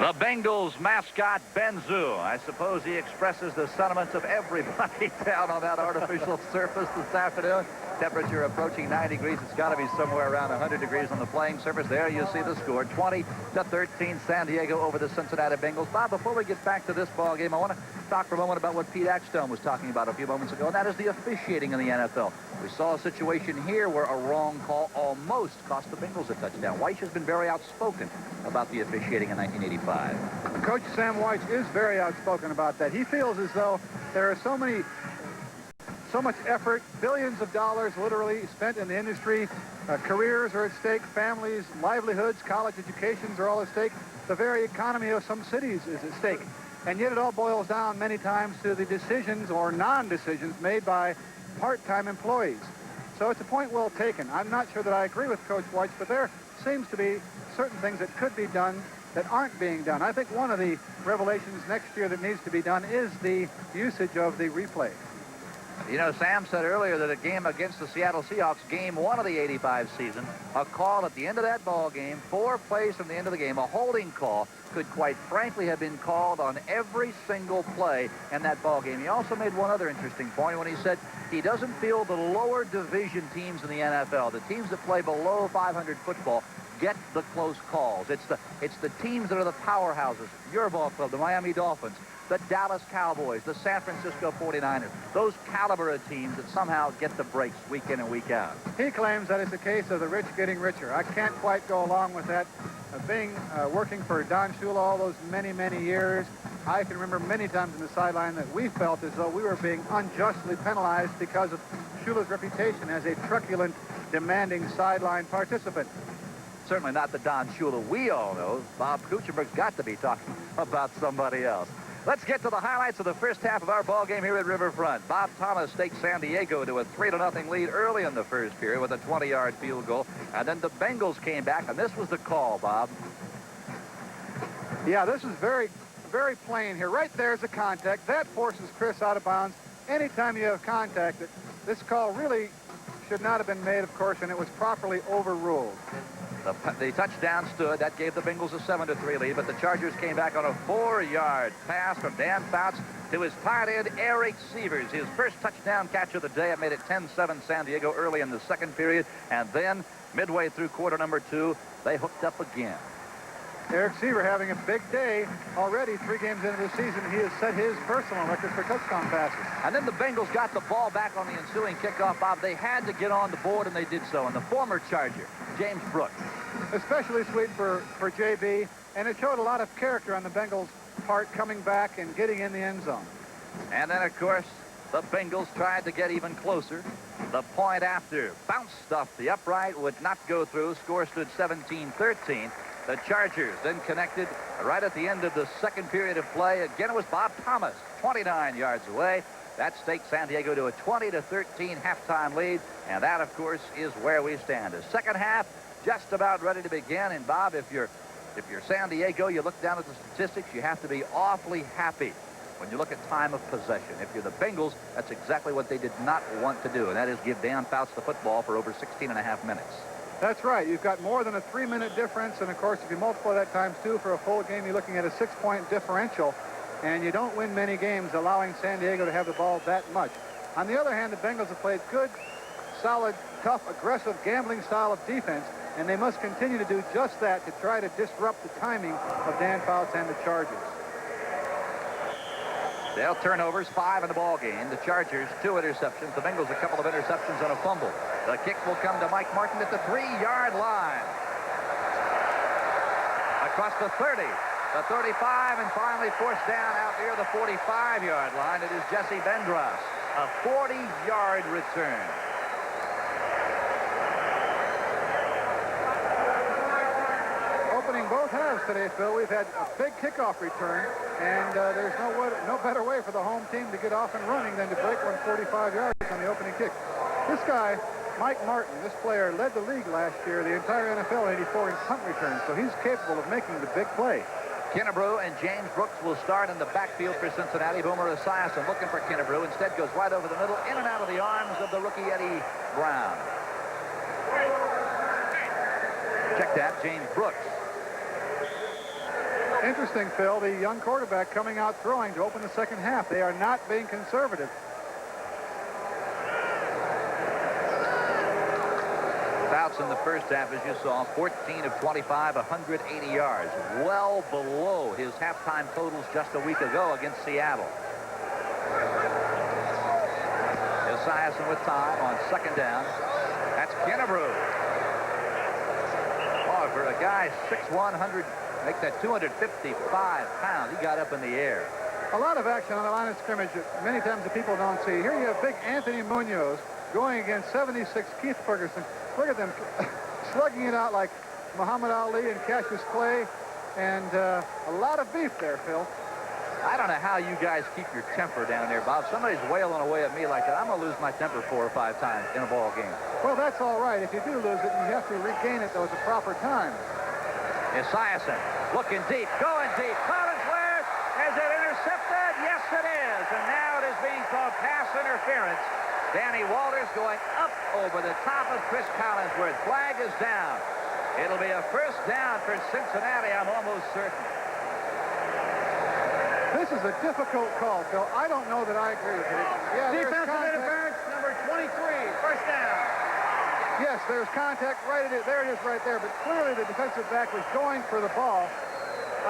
The Bengals mascot, Benzu. I suppose he expresses the sentiments of everybody down on that artificial surface this afternoon. Temperature approaching 90 degrees. It's got to be somewhere around 100 degrees on the playing surface. There you see the score, 20-13, San Diego over the Cincinnati Bengals. Bob, before we get back to this ball game, I want to talk for a moment about what Pete Axtone was talking about a few moments ago, and that is the officiating in the NFL. We saw a situation here where a wrong call almost cost the Bengals a touchdown. Weich has been very outspoken about the officiating in 1985. Coach Sam Weich is very outspoken about that. He feels as though there are so much effort, billions of dollars literally spent in the industry. Careers are at stake, families, livelihoods, college educations are all at stake. The very economy of some cities is at stake. And yet it all boils down many times to the decisions or non-decisions made by part-time employees. So it's a point well taken. I'm not sure that I agree with Coach Weich, but there seems to be certain things that could be done that aren't being done. I think one of the revelations next year that needs to be done is the usage of the replay. You know, Sam said earlier that a game against the Seattle Seahawks, game 1 of the 85 season, a call at the end of that ball game, 4 plays from the end of the game, a holding call, could quite frankly have been called on every single play in that ball game. He also made one other interesting point when he said he doesn't feel the lower division teams in the NFL, the teams that play below 500 football, get the close calls. It's the teams that are the powerhouses, your ball club, the Miami Dolphins, the Dallas Cowboys, the San Francisco 49ers, those caliber of teams that somehow get the breaks week in and week out. He claims that it's a case of the rich getting richer. I can't quite go along with that. Working for Don Shula all those many, many years, I can remember many times in the sideline that we felt as though we were being unjustly penalized because of Shula's reputation as a truculent, demanding sideline participant. Certainly not the Don Shula we all know. Bob Kuchenberg's got to be talking about somebody else. Let's get to the highlights of the first half of our ball game here at Riverfront. Bob Thomas takes San Diego to a 3-0 lead early in the first period with a 20-yard field goal. And then the Bengals came back, and this was the call, Bob. Yeah, this is very, very plain here. Right there's a contact. That forces Chris out of bounds. Anytime you have contact, this call really should not have been made, of course, and it was properly overruled. The touchdown stood. That gave the Bengals a 7-3 lead, but the Chargers came back on a 4-yard pass from Dan Fouts to his tight end, Eric Sievers. His first touchdown catch of the day. It made it 10-7 San Diego early in the second period, and then midway through quarter number 2, they hooked up again. Eric Sievers having a big day already 3 games into the season. He has set his personal record for touchdown passes. And then the Bengals got the ball back on the ensuing kickoff, Bob. They had to get on the board, and they did so. And the former Charger, James Brooks. Especially sweet for JB, and it showed a lot of character on the Bengals' part coming back and getting in the end zone. And then, of course, the Bengals tried to get even closer. The point after bounced off the upright, would not go through. Score stood 17-13. The Chargers then connected right at the end of the second period of play. Again, it was Bob Thomas, 29 yards away. That stakes San Diego to a 20-13 halftime lead, and that, of course, is where we stand. The second half just about ready to begin, and Bob, if you're San Diego, you look down at the statistics, you have to be awfully happy when you look at time of possession. If you're the Bengals, that's exactly what they did not want to do, and that is give Dan Fouts the football for over 16.5 minutes. That's right. You've got more than a 3-minute difference, and of course, if you multiply that times 2 for a full game, you're looking at a 6-point differential, and you don't win many games allowing San Diego to have the ball that much. On the other hand, the Bengals have played good, solid, tough, aggressive, gambling style of defense, and they must continue to do just that to try to disrupt the timing of Dan Fouts and the Chargers. They'll turnovers, 5 in the ball game. The Chargers, 2 interceptions. The Bengals, a couple of interceptions and a fumble. The kick will come to Mike Martin at the 3-yard line. Across the 30, the 35, and finally forced down out near the 45-yard line. It is Jesse Vendras, a 40-yard return. Opening both halves today, Phil, we've had a big kickoff return, and there's no better way for the home team to get off and running than to break one 45 yards on the opening kick. This guy, Mike Martin, this player led the league last year, the entire NFL in 84 in punt returns, so he's capable of making the big play. Kennebrew and James Brooks will start in the backfield for Cincinnati. Boomer Esiason looking for Kennebrew. Instead goes right over the middle, in and out of the arms of the rookie Eddie Brown. Check that, James Brooks. Interesting, Phil, the young quarterback coming out throwing to open the second half. They are not being conservative. Bouts in the first half, as you saw, 14 of 25, 180 yards. Well below his halftime totals just a week ago against Seattle. Esiason with time on second down. That's Kennebrew. Oh, for a guy 6'1", 100, make that 255 pounds. He got up in the air. A lot of action on the line of scrimmage that many times the people don't see. Here you have big Anthony Munoz going against 76 Keith Ferguson. Look at them slugging it out like Muhammad Ali and Cassius Clay, and a lot of beef there, Phil. I don't know how you guys keep your temper down there, Bob. Somebody's wailing away at me like that. I'm going to lose my temper 4 or 5 times in a ball game. Well, that's all right. If you do lose it, you have to regain it, though, at the proper time. Esiason looking deep, going deep. Collinsworth, is it intercepted? Yes, it is. And now it is being called pass interference. Danny Walters going up over the top of Chris Collinsworth. Flag is down. It'll be a first down for Cincinnati, I'm almost certain. This is a difficult call, Phil. I don't know that I agree with it. Yeah, defensive interference, number 23, first down. Yes, there's contact right at it. There it is right there. But clearly the defensive back was going for the ball.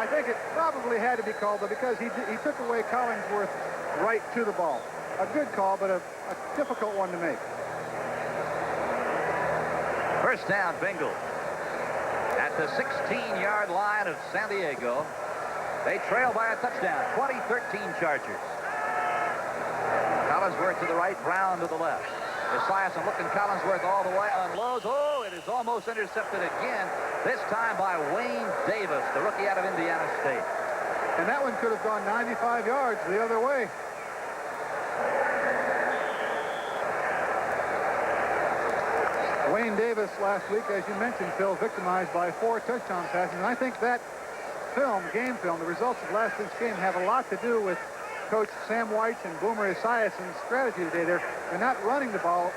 I think it probably had to be called, though, because he took away Collinsworth's right to the ball. A good call, but a difficult one to make. First down, Bengals. At the 16-yard line of San Diego. They trail by a touchdown, 20-13 Chargers. Collinsworth to the right, Brown to the left. Esiason looking Collinsworth all the way, unloads. Oh, it is almost intercepted again, this time by Wayne Davis, the rookie out of Indiana State. And that one could have gone 95 yards the other way. Wayne Davis last week, as you mentioned, Phil, victimized by 4 touchdown passes. And I think that game film, the results of last week's game have a lot to do with Coach Sam White's and Boomer Esiason's strategy today. They're not running the ball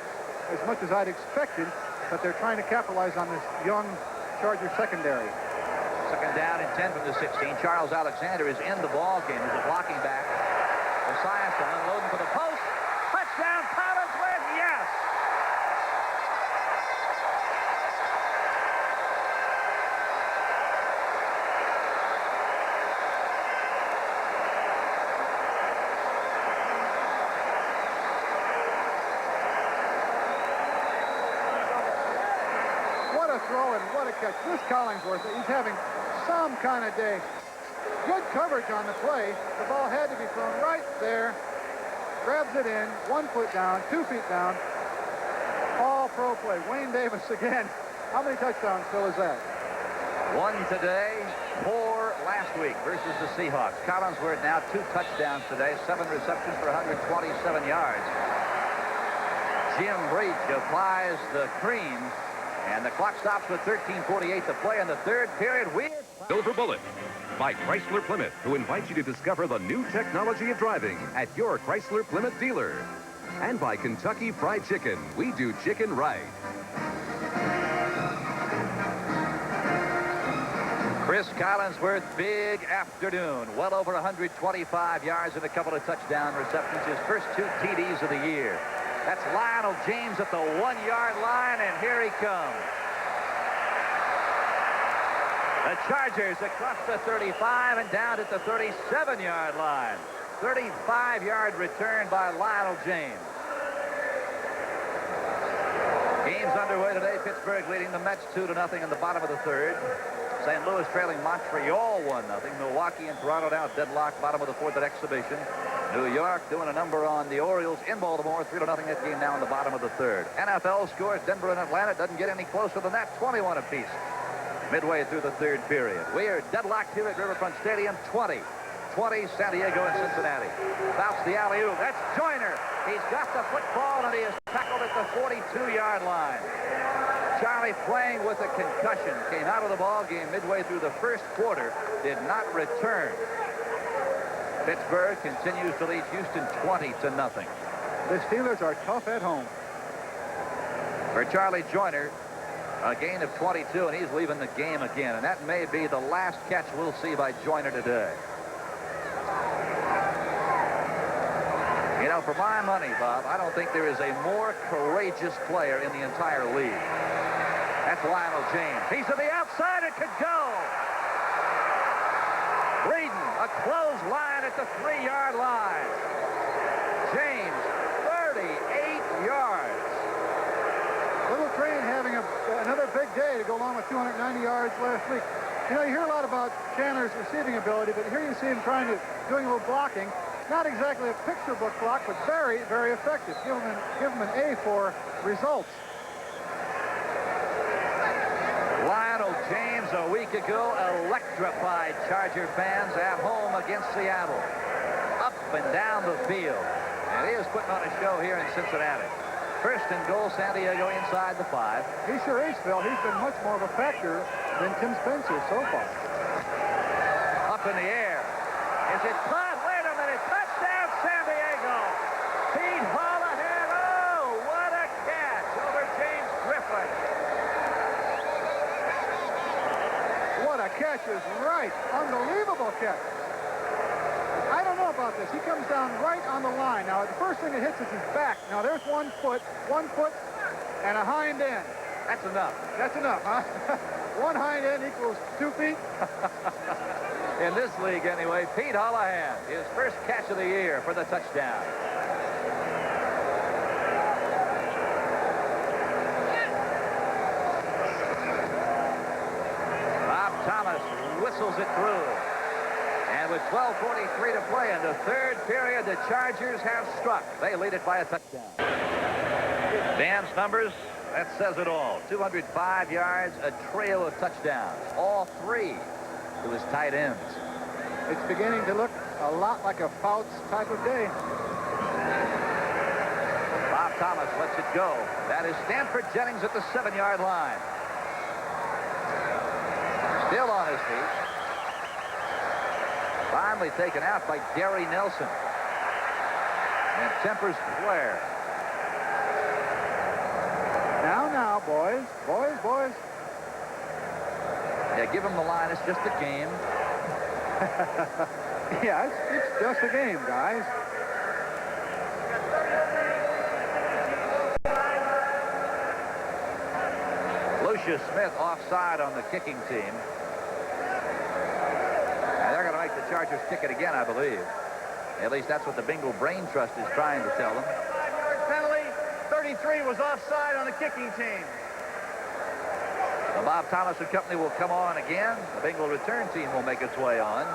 as much as I'd expected, but they're trying to capitalize on this young Charger secondary. Second down and 10 from the 16. Charles Alexander is in the ball game. He's a blocking back. Esiason unloading for the post. Touchdown, Collinsworth, yes! Throw and what a catch. This Collinsworth, he's having some kind of day. Good coverage on the play. The ball had to be thrown right there. Grabs it in, 1 foot down, 2 feet down. All pro play. Wayne Davis again. How many touchdowns, Phil, is that? 1 today, 4 last week versus the Seahawks. Collinsworth now 2 touchdowns today, 7 receptions for 127 yards. Jim Breach applies the cream. And the clock stops with 13:48 to play in the third period. Silver Bullet by Chrysler Plymouth, who invites you to discover the new technology of driving at your Chrysler Plymouth dealer. And by Kentucky Fried Chicken. We do chicken right. Chris Collinsworth, big afternoon. Well over 125 yards and a couple of touchdown receptions. His first 2 TDs of the year. That's Lionel James at the 1-yard line, and here he comes. The Chargers across the 35 and down at the 37-yard line. 35-yard return by Lionel James. Game's underway today. Pittsburgh leading the Mets 2-0 in the bottom of the third. St. Louis trailing Montreal 1-0. Milwaukee and Toronto now deadlocked, bottom of the fourth at exhibition. New York doing a number on the Orioles in Baltimore, 3-0 that game now in the bottom of the third. NFL scores, Denver and Atlanta doesn't get any closer than that, 21 apiece. Midway through the third period. We are deadlocked here at Riverfront Stadium, 20 San Diego and Cincinnati. Bounce the alley-oop. That's Joyner. He's got the football and he is tackled at the 42-yard line. Charlie, playing with a concussion, came out of the ball game midway through the first quarter, did not return. Pittsburgh continues to lead Houston 20-0. The Steelers are tough at home. For Charlie Joyner, A gain of 22, and he's leaving the game again. And that may be the last catch we'll see by Joyner today. You know, for my money, Bob, I don't think there is a more courageous player in the entire league. That's Lionel James. He's to the outside. It could go. Breeden, a close line at the 3-yard line. James, 38 yards. Little Train having another big day to go along with 290 yards last week. You know, you hear a lot about Chandler's receiving ability, but here you see him doing a little blocking. Not exactly a picture book block, but very, very effective. Give him an A for results. Lionel James a week ago electrified Charger fans at home against Seattle. Up and down the field. And he is putting on a show here in Cincinnati. First and goal, San Diego inside the 5. He sure is, Phil. He's been much more of a factor than Tim Spencer so far. Up in the air. Is it caught? Wait a minute. Touchdown, San Diego. Pete Holohan. Oh, what a catch over James Griffin. What a catch is right. Unbelievable catch. I don't know about this. He comes down right on the line. Now, the first thing it hits is his back. Now, there's 1 foot, and a hind end. That's enough. That's enough, huh? 1 hind end equals 2 feet. In this league, anyway, Pete Holohan, his first catch of the year for the touchdown. Bob Thomas whistles it through. And with 12:43 to play in the 3rd period, the Chargers have struck. They lead it by a touchdown. Dan's numbers, that says it all. 205 yards, a trail of touchdowns. All 3 to his tight ends. It's beginning to look a lot like a Fouts type of day. Bob Thomas lets it go. That is Stanford Jennings at the 7-yard line. Still on his feet. Finally taken out by Gary Nelson. And tempers flare. Now, boys. Boys. Yeah, give him the line. It's just a game. Yeah, it's just a game, guys. Lucius Smith offside on the kicking team. And they're going to make the Chargers kick it again, I believe. At least that's what the Bengal Brain Trust is trying to tell them. 5-yard penalty. 33 was offside on the kicking team. The Bob Thomas and company will come on again. The Bengal return team will make its way on.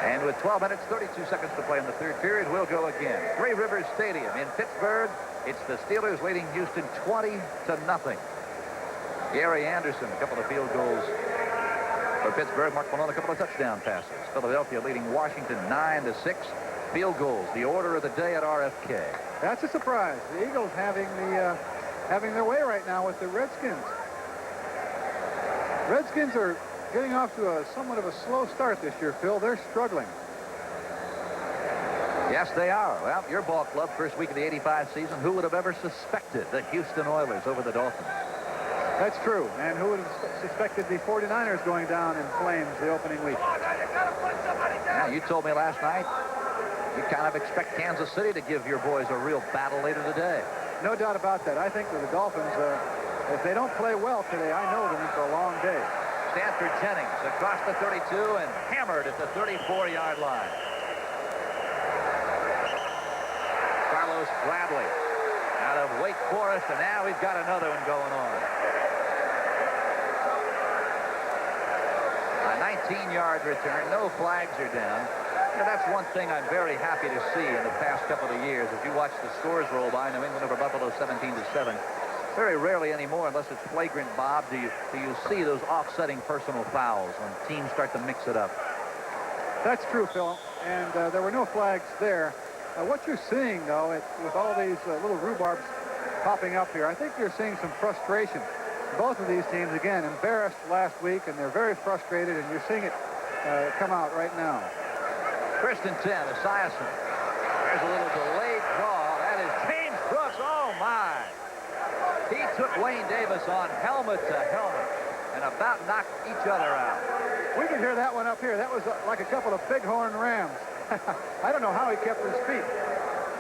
And with 12 minutes, 32 seconds to play in the 3rd period, we'll go again. Three Rivers Stadium in Pittsburgh. It's the Steelers leading Houston 20-0. Gary Anderson, a couple of field goals for Pittsburgh. Mark Malone, a couple of touchdown passes. Philadelphia leading Washington 9-6. Field goals, the order of the day at RFK. That's a surprise. The Eagles having their way right now with the Redskins. Redskins are getting off to somewhat of a slow start this year, Phil. They're struggling. Yes, they are. Well, your ball club, first week of the 85 season, who would have ever suspected the Houston Oilers over the Dolphins? That's true. And who would have suspected the 49ers going down in flames the opening week? Now, you told me last night you kind of expect Kansas City to give your boys a real battle later today. No doubt about that. I think that the Dolphins, if they don't play well today, I know they're in for a long day. Stanford Jennings across the 32 and hammered at the 34-yard line. Carlos Bradley out of Wake Forest, and now we've got another one going on. A 19-yard return. No flags are down. Now, that's one thing I'm very happy to see in the past couple of years. As you watch the scores roll by, New England over Buffalo 17-7. Very rarely anymore, unless it's flagrant, Bob, do you see those offsetting personal fouls when teams start to mix it up. That's true, Phil. And there were no flags there. What you're seeing, though, with all these little rhubarbs popping up here, I think you're seeing some frustration. Both of these teams, again, embarrassed last week, and they're very frustrated, and you're seeing it come out right now. First and 10, Esiason. There's a little delayed draw. That is James Brooks. Oh, my. He took Wayne Davis on helmet to helmet and about knocked each other out. We can hear that one up here. That was like a couple of bighorn rams. I don't know how he kept his feet.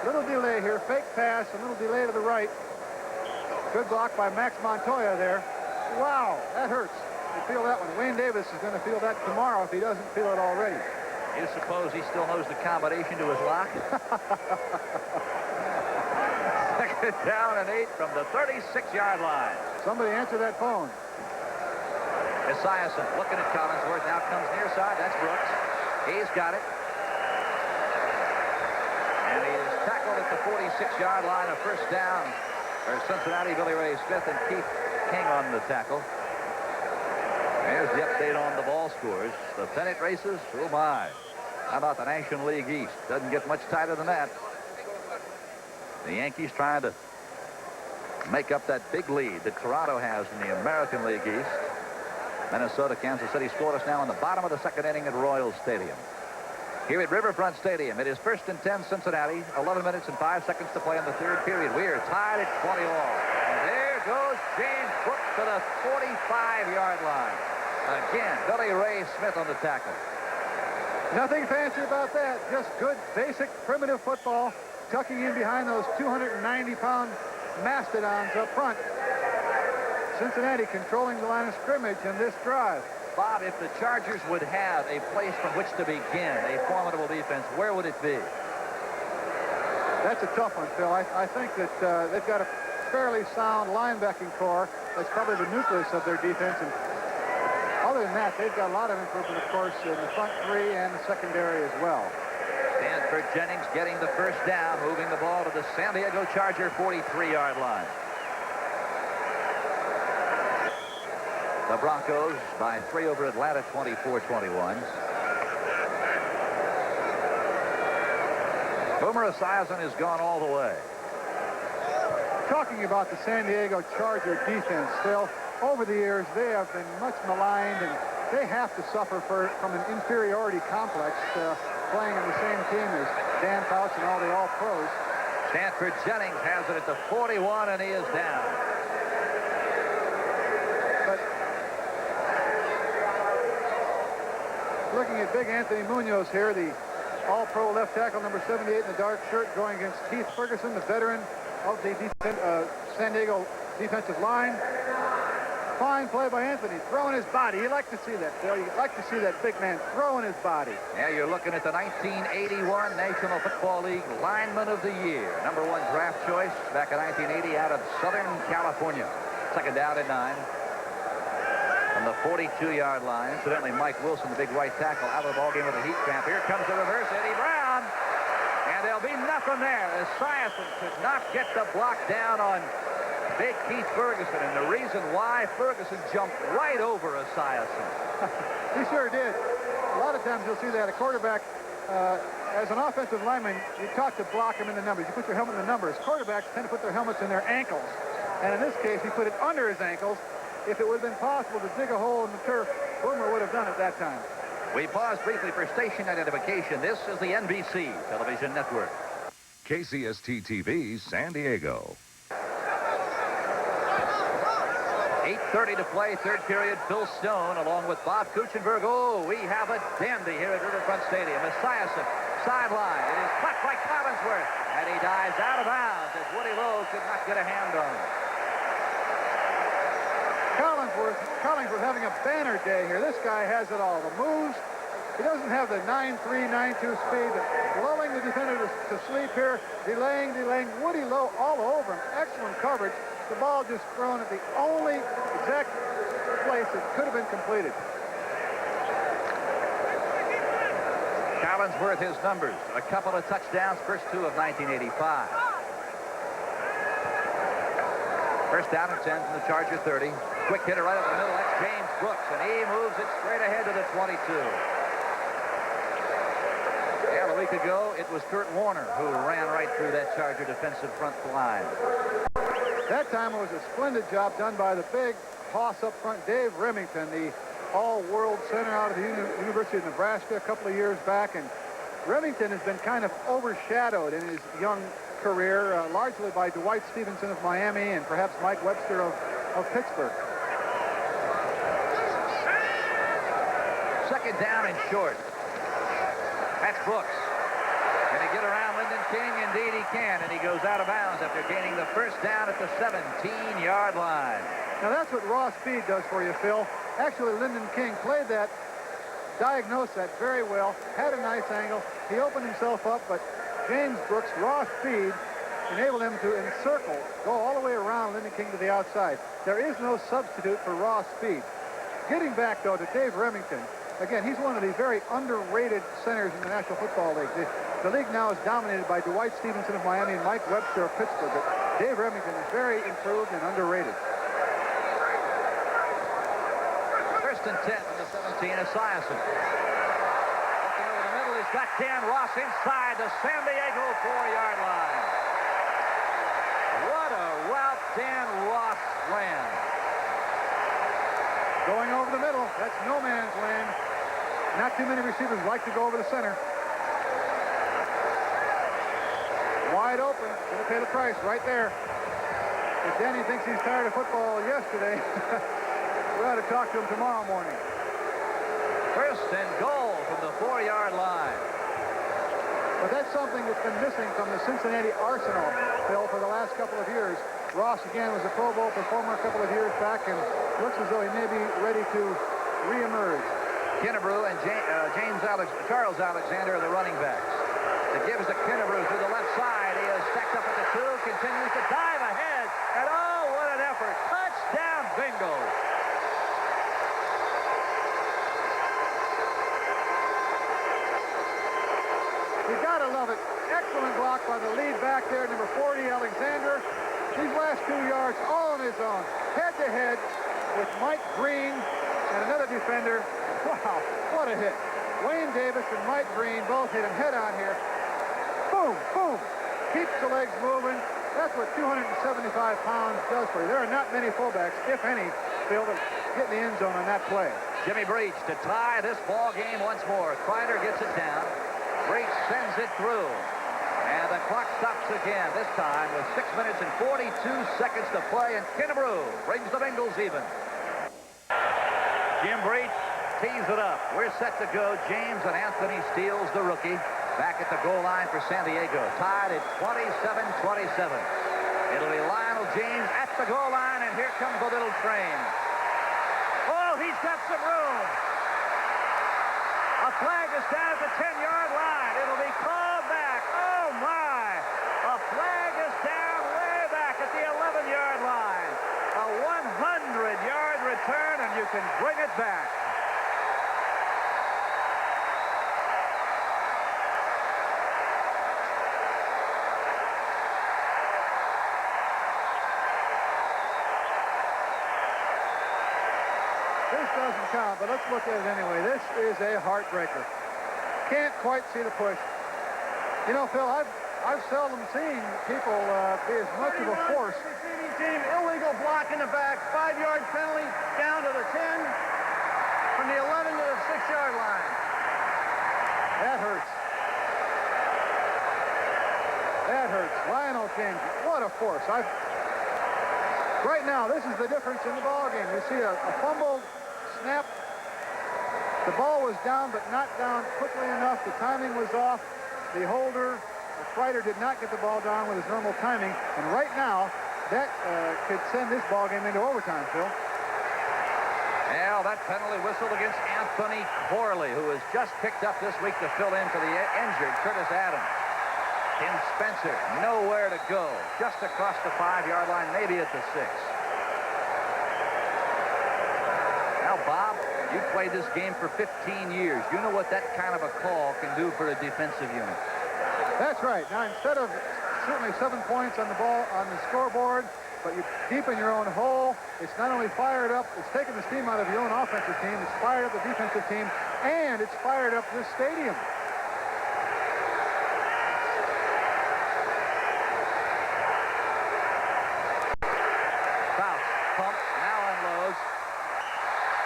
Little delay here, fake pass, a little delay to the right. Good block by Max Montoya there. Wow, that hurts. You feel that one. Wayne Davis is going to feel that tomorrow if he doesn't feel it already. You suppose he still knows the combination to his lock? Second down and 8 from the 36-yard line. Somebody answer that phone. Esiason looking at Collinsworth. Now comes near side. That's Brooks. He's got it. And he is tackled at the 46-yard line. A first down for Cincinnati. Billy Ray Smith and Keith King on the tackle. There's the update on the ball scores. The pennant races, oh my. How about the National League East? Doesn't get much tighter than that. The Yankees trying to make up that big lead that Toronto has in the American League East. Minnesota, Kansas City scoreless now in the bottom of the second inning at Royal Stadium. Here at Riverfront Stadium, it is 1st and 10 Cincinnati. 11 minutes and 5 seconds to play in the third period. We are tied at 20 all. And there goes James Brooks to the 45-yard line. Again, Billy Ray Smith on the tackle. Nothing fancy about that. Just good, basic, primitive football, tucking in behind those 290-pound mastodons up front. Cincinnati controlling the line of scrimmage in this drive. Bob, if the Chargers would have a place from which to begin a formidable defense, where would it be? That's a tough one, Phil. I think that they've got a fairly sound linebacking core. That's probably the nucleus of their defense. And other than that, they've got a lot of improvement, of course, in the front three and the secondary as well. Stanford Jennings getting the first down, moving the ball to the San Diego Charger 43-yard line. The Broncos by 3 over Atlanta, 24-21. Boomer Esiason has gone all the way. Talking about the San Diego Charger defense, Phil, over the years they have been much maligned, and they have to suffer from an inferiority complex playing in the same team as Dan Fouts and all the All-Pros. Stanford Jennings has it at the 41, and he is down. But looking at Big Anthony Munoz here, the All-Pro left tackle, number 78 in the dark shirt, going against Keith Ferguson, the veteran of the San Diego defensive line. Fine play by Anthony, throwing his body. You like to see that, Phil. You like to see that big man throwing his body. Yeah, you're looking at the 1981 National Football League Lineman of the Year. Number 1 draft choice back in 1980 out of Southern California. Second down and 9. From the 42-yard line. Incidentally, Mike Wilson, the big right tackle, out of the ballgame with a heat cramp. Here comes the reverse, Eddie Brown. And there'll be nothing there. Esiason could not get the block down on big Keith Ferguson, and the reason why Ferguson jumped right over Esiason. He sure did. A lot of times you'll see that a quarterback, as an offensive lineman, you're taught to block him in the numbers. You put your helmet in the numbers. Quarterbacks tend to put their helmets in their ankles. And in this case, he put it under his ankles. If it would have been possible to dig a hole in the turf, Boomer would have done it that time. We pause briefly for station identification. This is the NBC Television Network. KCST-TV, San Diego. 8:30 to play, third period. Phil Stone along with Bob Kuchenberg. Oh, we have a dandy here at Riverfront Stadium. Esiason, sideline. It is caught by Collinsworth, and he dives out of bounds as Woody Lowe could not get a hand on him. Collinsworth having a banner day here. This guy has it all. The moves. He doesn't have the 9.3, 9.2 speed, but lulling the defender to sleep here, delaying. Woody Lowe all over him. Excellent coverage. The ball just thrown at the only exact place it could have been completed. Collinsworth, his numbers. A couple of touchdowns, first 2 of 1985. First down and 10 from the Charger 30. Quick hitter right up the middle. That's James Brooks, and he moves it straight ahead to the 22. Yeah, a week ago, it was Kurt Warner who ran right through that Charger defensive front line. That time it was a splendid job done by the big hoss up front, Dave Remington, the all-world center out of the University of Nebraska a couple of years back. And Remington has been kind of overshadowed in his young career, largely by Dwight Stevenson of Miami and perhaps Mike Webster of Pittsburgh. Second down and short. That's Brooks. Can he get around Lyndon King? Indeed he can, and he goes out of bounds after gaining the first down at the 17-yard line. Now that's what raw speed does for you, Phil. Actually, Lyndon King played that, diagnosed that very well, had a nice angle. He opened himself up, but James Brooks' raw speed enabled him to encircle, go all the way around Lyndon King to the outside. There is no substitute for raw speed. Getting back, though, to Dave Remington, again, he's one of the very underrated centers in the National Football League. The league now is dominated by Dwight Stevenson of Miami and Mike Webster of Pittsburgh, but Dave Remington is very improved and underrated. First and 10 from the 17, Esiason. Looking over the middle, he's got Dan Ross inside the San Diego 4-yard line. What a route Dan Ross ran. Going over the middle, that's no man's land. Not too many receivers like to go over the center. Wide open, gonna pay the price right there. If Danny thinks he's tired of football yesterday, we ought to talk to him tomorrow morning. First and goal from the 4-yard line. But that's something that's been missing from the Cincinnati arsenal, Phil, for the last couple of years. Ross, again, was a Pro Bowl performer a couple of years back and looks as though he may be ready to reemerge. Kennebrew and Charles Alexander are the running backs. It gives to Kennebrew to the left side. He is stacked up at the 2, continues to dive ahead. And oh, what an effort. Touchdown, Bengals. You gotta love it. Excellent block by the lead back there, number 40, Alexander. These last 2 yards all on his own. Head-to-head with Mike Green and another defender. Wow, what a hit. Wayne Davis and Mike Green both hit him head-on here. Boom, boom. Keeps the legs moving. That's what 275 pounds does for you. There are not many fullbacks, if any, Phil, that get in the end zone on that play. Jimmy Breach to tie this ball game once more. Kreider gets it down. Breach sends it through. And the clock stops again, this time with 6 minutes and 42 seconds to play, and Kennebrew brings the Bengals even. Jim Breach tees it up. We're set to go. James and Anthony Steele's the rookie. Back at the goal line for San Diego. Tied at 27-27. It'll be Lionel James at the goal line, and here comes the little train. Oh, he's got some room. A flag is down at the 10-yard line. It'll be called back. Oh, my. A flag is down way back at the 11-yard line. A 100-yard return, and you can bring it back. This doesn't count, but let's look at it anyway. This is a heartbreaker. Can't quite see the push. You know, Phil, I've seldom seen people be as much of a force. Receiving team, illegal block in the back, 5-yard penalty down to the 10, from the 11 to the 6-yard line. That hurts. That hurts. Lionel James, what a force. Right now, this is the difference in the ball game. You see a fumble snap. The ball was down, but not down quickly enough. The timing was off. The holder, the Kreider, did not get the ball down with his normal timing. And right now, that could send this ball game into overtime, Phil. Now, that penalty whistled against Anthony Corley, who was just picked up this week to fill in for the injured Curtis Adams. Tim Spencer, nowhere to go. Just across the 5-yard line, maybe at the 6. Now, Bob, you played this game for 15 years. You know what that kind of a call can do for a defensive unit. That's right. Now, instead of certainly 7 points on the ball on the scoreboard, but you deep in your own hole, it's not only fired up, it's taken the steam out of your own offensive team, it's fired up the defensive team, and it's fired up this stadium.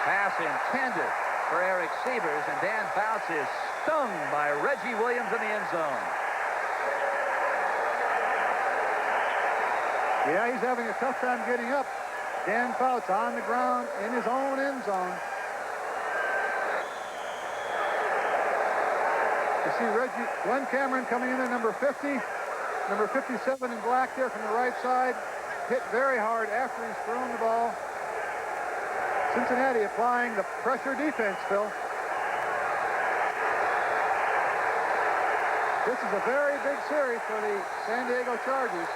Pass intended for Eric Sievers, and Dan Fouts is stung by Reggie Williams in the end zone. Yeah, he's having a tough time getting up. Dan Fouts on the ground in his own end zone. You see Glenn Cameron coming in there, number 50. Number 57 in black there from the right side. Hit very hard after he's thrown the ball. Cincinnati applying the pressure defense, Phil. This is a very big series for the San Diego Chargers.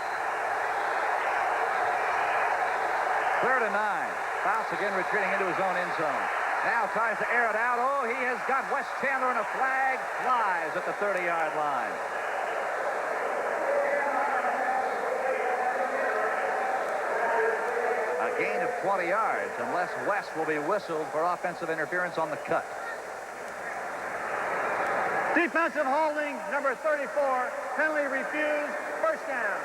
3rd and 9. Fouts again retreating into his own end zone. Now tries to air it out. Oh, he has got Wes Chandler, and a flag flies at the 30-yard line. A gain of 20 yards, unless Wes will be whistled for offensive interference on the cut. Defensive holding, number 34. Penalty refused. First down.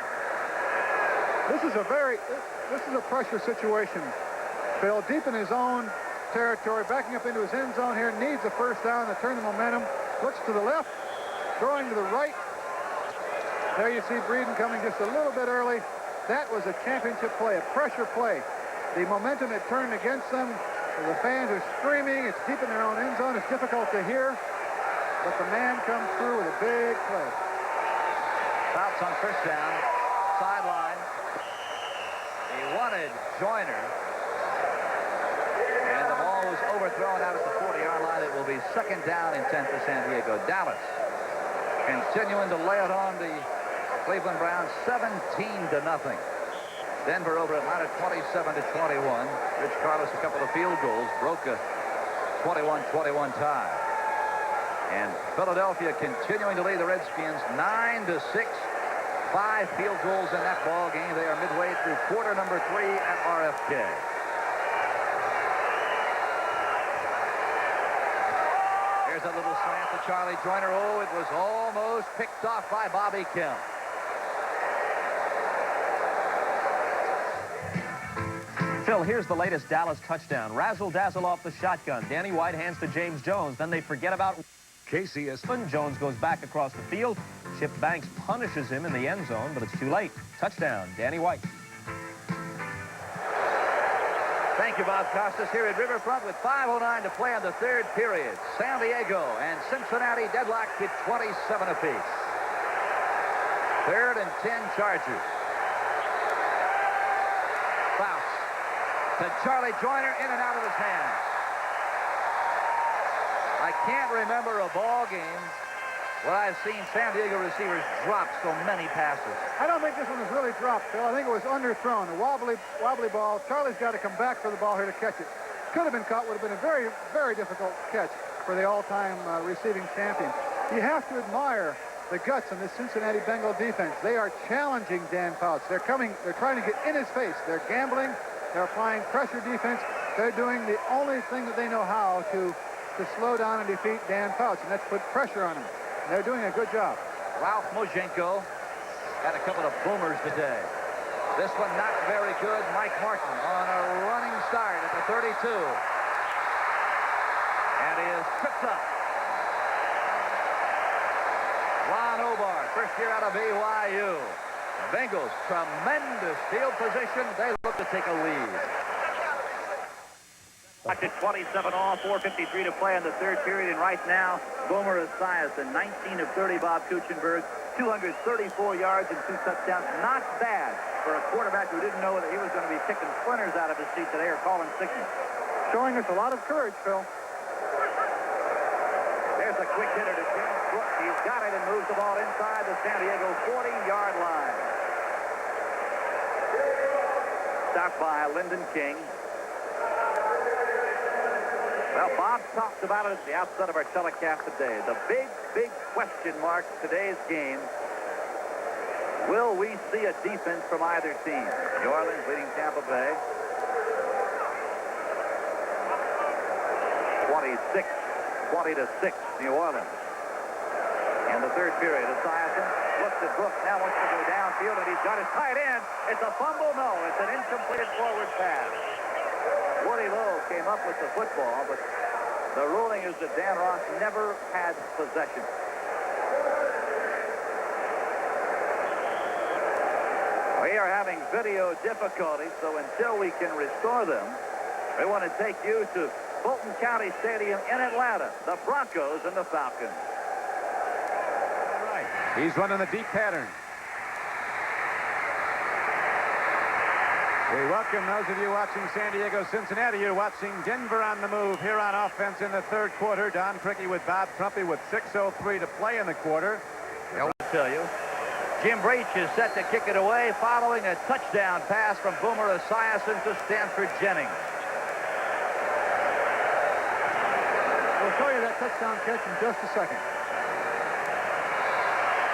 This is a pressure situation. Phil, deep in his own territory, backing up into his end zone here, needs a first down to turn the momentum. Looks to the left, throwing to the right. There you see Breeden coming just a little bit early. That was a championship play, a pressure play. The momentum had turned against them. The fans are screaming. It's deep in their own end zone. It's difficult to hear, but the man comes through with a big play. Fouts on first down, sideline. He wanted Joyner, and the ball was overthrown out at the 40-yard line. It will be 2nd down and 10 for San Diego. Dallas continuing to lay it on the Cleveland Browns, 17-0. Denver over Atlanta, 27-21. Rich Carlos, a couple of field goals, broke a 21-21 tie. And Philadelphia continuing to lead the Redskins 9-6. 5 field goals in that ball game. They are midway through quarter number 3 at RFK. There's a little slant to Charlie Joyner. Oh, it was almost picked off by Bobby Kemp. Phil, here's the latest Dallas touchdown. Razzle-dazzle off the shotgun. Danny White hands to James Jones. Then they forget about Casey is... Jones goes back across the field. Chip Banks punishes him in the end zone, but it's too late. Touchdown, Danny White. Thank you, Bob Costas, here at Riverfront with 5:09 to play in the 3rd period. San Diego and Cincinnati deadlocked at 27 apiece. 3rd and 10 Chargers. Fouts to Charlie Joyner, in and out of his hands. I can't remember a ball game where I've seen San Diego receivers drop so many passes. I don't think this one was really dropped, Phil. I think it was underthrown. A wobbly ball. Charlie's got to come back for the ball here to catch it. Could have been caught. Would have been a very, very difficult catch for the all-time receiving champion. You have to admire the guts in this Cincinnati Bengal defense. They are challenging Dan Fouts. They're trying to get in his face. They're gambling. They're applying pressure defense. They're doing the only thing that they know how to slow down and defeat Dan Fouts, and that's put pressure on him. And they're doing a good job. Ralph Mojenko had a couple of boomers today. This one not very good. Mike Martin on a running start at the 32. And he is tripped up. Ron Obar, first year out of BYU. The Bengals, tremendous field position. They look to take a lead. Back to 27 all, 4:53 to play in the 3rd period. And right now, Gomer Esiason, 19 of 30, Bob Kuchenberg, 234 yards and 2 touchdowns. Not bad for a quarterback who didn't know whether he was going to be picking splinters out of his seat today or calling signals. Showing us a lot of courage, Phil. There's a quick hitter to James Brooks. He's got it and moves the ball inside the San Diego 40-yard line. Stopped by Lyndon King. Well, Bob talked about it at the outset of our telecast today. The big, big question mark today's game. Will we see a defense from either team? New Orleans leading Tampa Bay. 20-6, New Orleans. In the 3rd period, Esiason looks at Brooks, now wants to go downfield, and he's got his tight end. It's a fumble? No, it's an incomplete forward pass. Woody Lowe came up with the football, but the ruling is that Dan Ross never had possession. We are having video difficulties, so until we can restore them, we want to take you to Fulton County Stadium in Atlanta, the Broncos and the Falcons. All right. He's running the deep pattern. We welcome those of you watching San Diego, Cincinnati. You're watching Denver on the move here on offense in the third quarter. Don Criqui with Bob Trumpy with 6:03 to play in the quarter. I'll tell you. Jim Breach is set to kick it away following a touchdown pass from Boomer Esiason to Stanford Jennings. We'll show you that touchdown catch in just a second.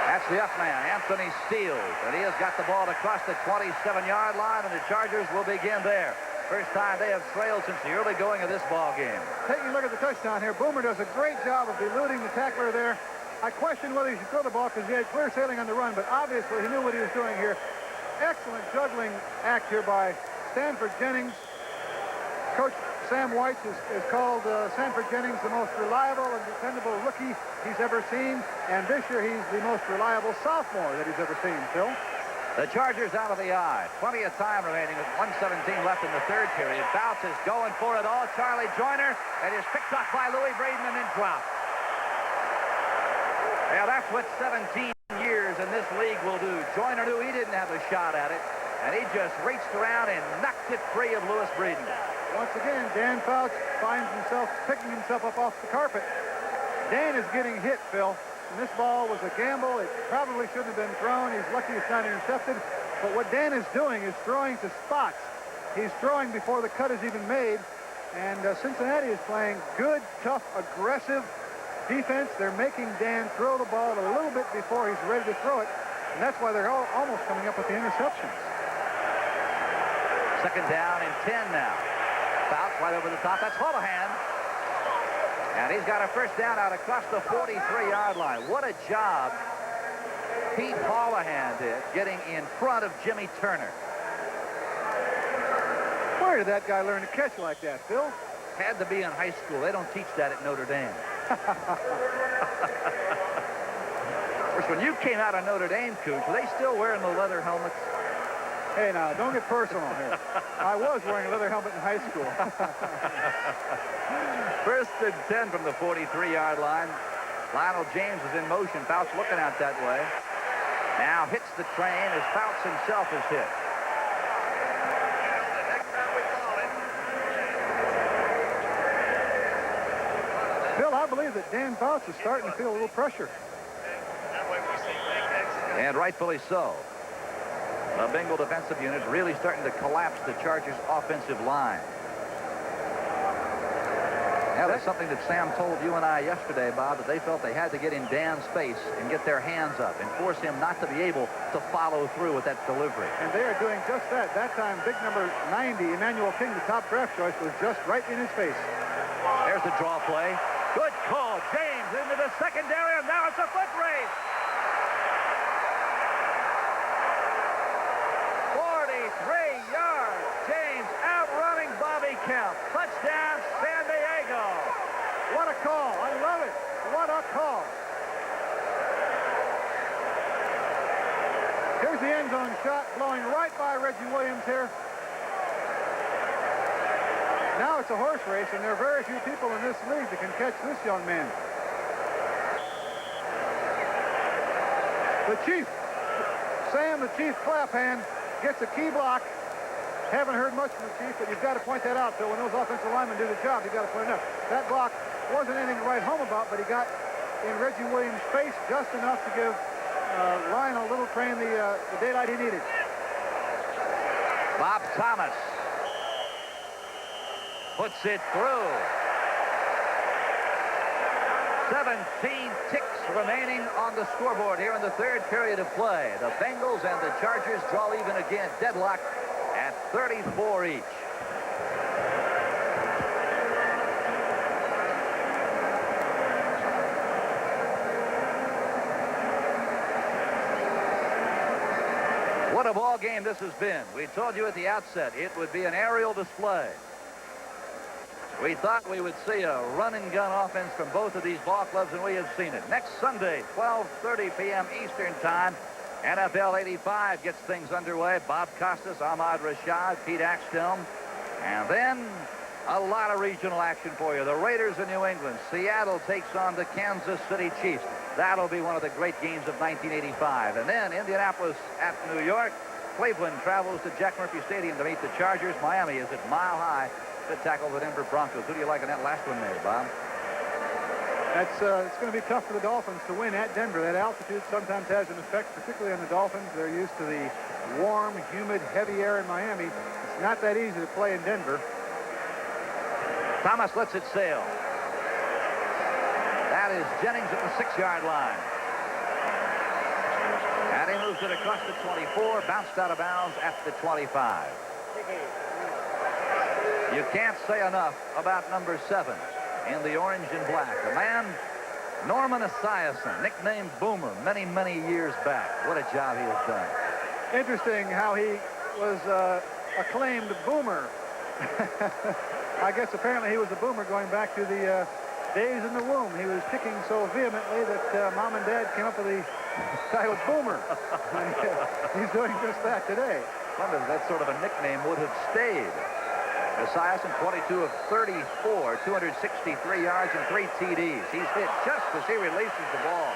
That's the up man, Anthony Steele, and he has got the ball across the 27-yard line, and the Chargers will begin there. First time they have trailed since the early going of this ball game. Taking a look at the touchdown here, Boomer does a great job of eluding the tackler there. I questioned whether he should throw the ball because he had clear sailing on the run, but obviously he knew what he was doing here. Excellent juggling act here by Stanford Jennings. Coach Sam White has called Stanford Jennings the most reliable and dependable rookie he's ever seen, and this year he's the most reliable sophomore that he's ever seen, Phil. The Chargers out of the eye. Plenty of time remaining with 1:17 left in the third period. Fouts is going for it all. Charlie Joyner, and is picked up by Louis Braden and then dropped. Yeah, that's what 17 years in this league will do. Joyner knew he didn't have a shot at it, and he just reached around and knocked it free of Louis Braden. Once again, Dan Fouts finds himself picking himself up off the carpet. Dan is getting hit, Phil. And this ball was a gamble. It probably shouldn't have been thrown. He's lucky it's not intercepted. But what Dan is doing is throwing to spots. He's throwing before the cut is even made. And Cincinnati is playing good, tough, aggressive defense. They're making Dan throw the ball a little bit before he's ready to throw it. And that's why they're almost coming up with the interceptions. Second down and 10 now. Fouts right over the top. That's Holohan. And he's got a first down out across the 43-yard line. What a job Pete Holohan did getting in front of Jimmy Turner. Where did that guy learn to catch like that, Phil? Had to be in high school. They don't teach that at Notre Dame. Of course, when you came out of Notre Dame, Cooch, were they still wearing the leather helmets? Hey, now, don't get personal here. I was wearing a leather helmet in high school. First and 10 from the 43-yard line. Lionel James is in motion. Fouts looking out that way. Now hits the train as Fouts himself is hit. Phil, I believe that Dan Fouts is starting to feel a little pressure. And rightfully so. The Bengal defensive unit really starting to collapse the Chargers' offensive line. Now, that's something that Sam told you and I yesterday, Bob, that they felt they had to get in Dan's face and get their hands up and force him not to be able to follow through with that delivery. And they are doing just that. That time, big number 90, Emmanuel King, the top draft choice, was just right in his face. There's the draw play. Good call. James into the secondary, and now it's a foot race. 43 yards. James outrunning Bobby Kemp. Touchdown, San Diego. What a call. I love it. What a call. Here's the end zone shot, blowing right by Reggie Williams here. Now it's a horse race, and there are very few people in this league that can catch this young man. The Chief, Sam the Chief Clapham, gets a key block. Haven't heard much from the Chief, but you've got to point that out, Phil. When those offensive linemen do the job, you've got to point it out. That block wasn't anything to write home about, but he got in Reggie Williams' face just enough to give Lionel Little Train the daylight he needed. Bob Thomas puts it through. 17 ticks remaining on the scoreboard here in the third period of play. The Bengals and the Chargers draw even again, deadlock at 34 each. What a ball game this has been. We told you at the outset it would be an aerial display. We thought we would see a run-and-gun offense from both of these ball clubs, and we have seen it. Next Sunday, 12:30 p.m. Eastern Time, NFL 85 gets things underway. Bob Costas, Ahmad Rashad, Pete Axtell. And then a lot of regional action for you. The Raiders of New England. Seattle takes on the Kansas City Chiefs. That'll be one of the great games of 1985. And then Indianapolis at New York. Cleveland travels to Jack Murphy Stadium to meet the Chargers. Miami is at Mile High to tackle the Denver Broncos. Who do you like in that last one there, Bob? It's going to be tough for the Dolphins to win at Denver. That altitude sometimes has an effect, particularly on the Dolphins. They're used to the warm, humid, heavy air in Miami. It's not that easy to play in Denver. Thomas lets it sail. That is Jennings at the 6-yard line. And he moves it across the 24, bounced out of bounds at the 25. You can't say enough about number 7 in the orange and black. The man, Norman Esiason, nicknamed Boomer many, many years back. What a job he has done. Interesting how he was acclaimed Boomer. I guess apparently he was a boomer going back to the days in the womb. He was kicking so vehemently that Mom and Dad came up with the title Boomer. And, he's doing just that today. Wonder if that sort of a nickname would have stayed. Esiason, 22 of 34, 263 yards and 3 TDs. He's hit just as he releases the ball.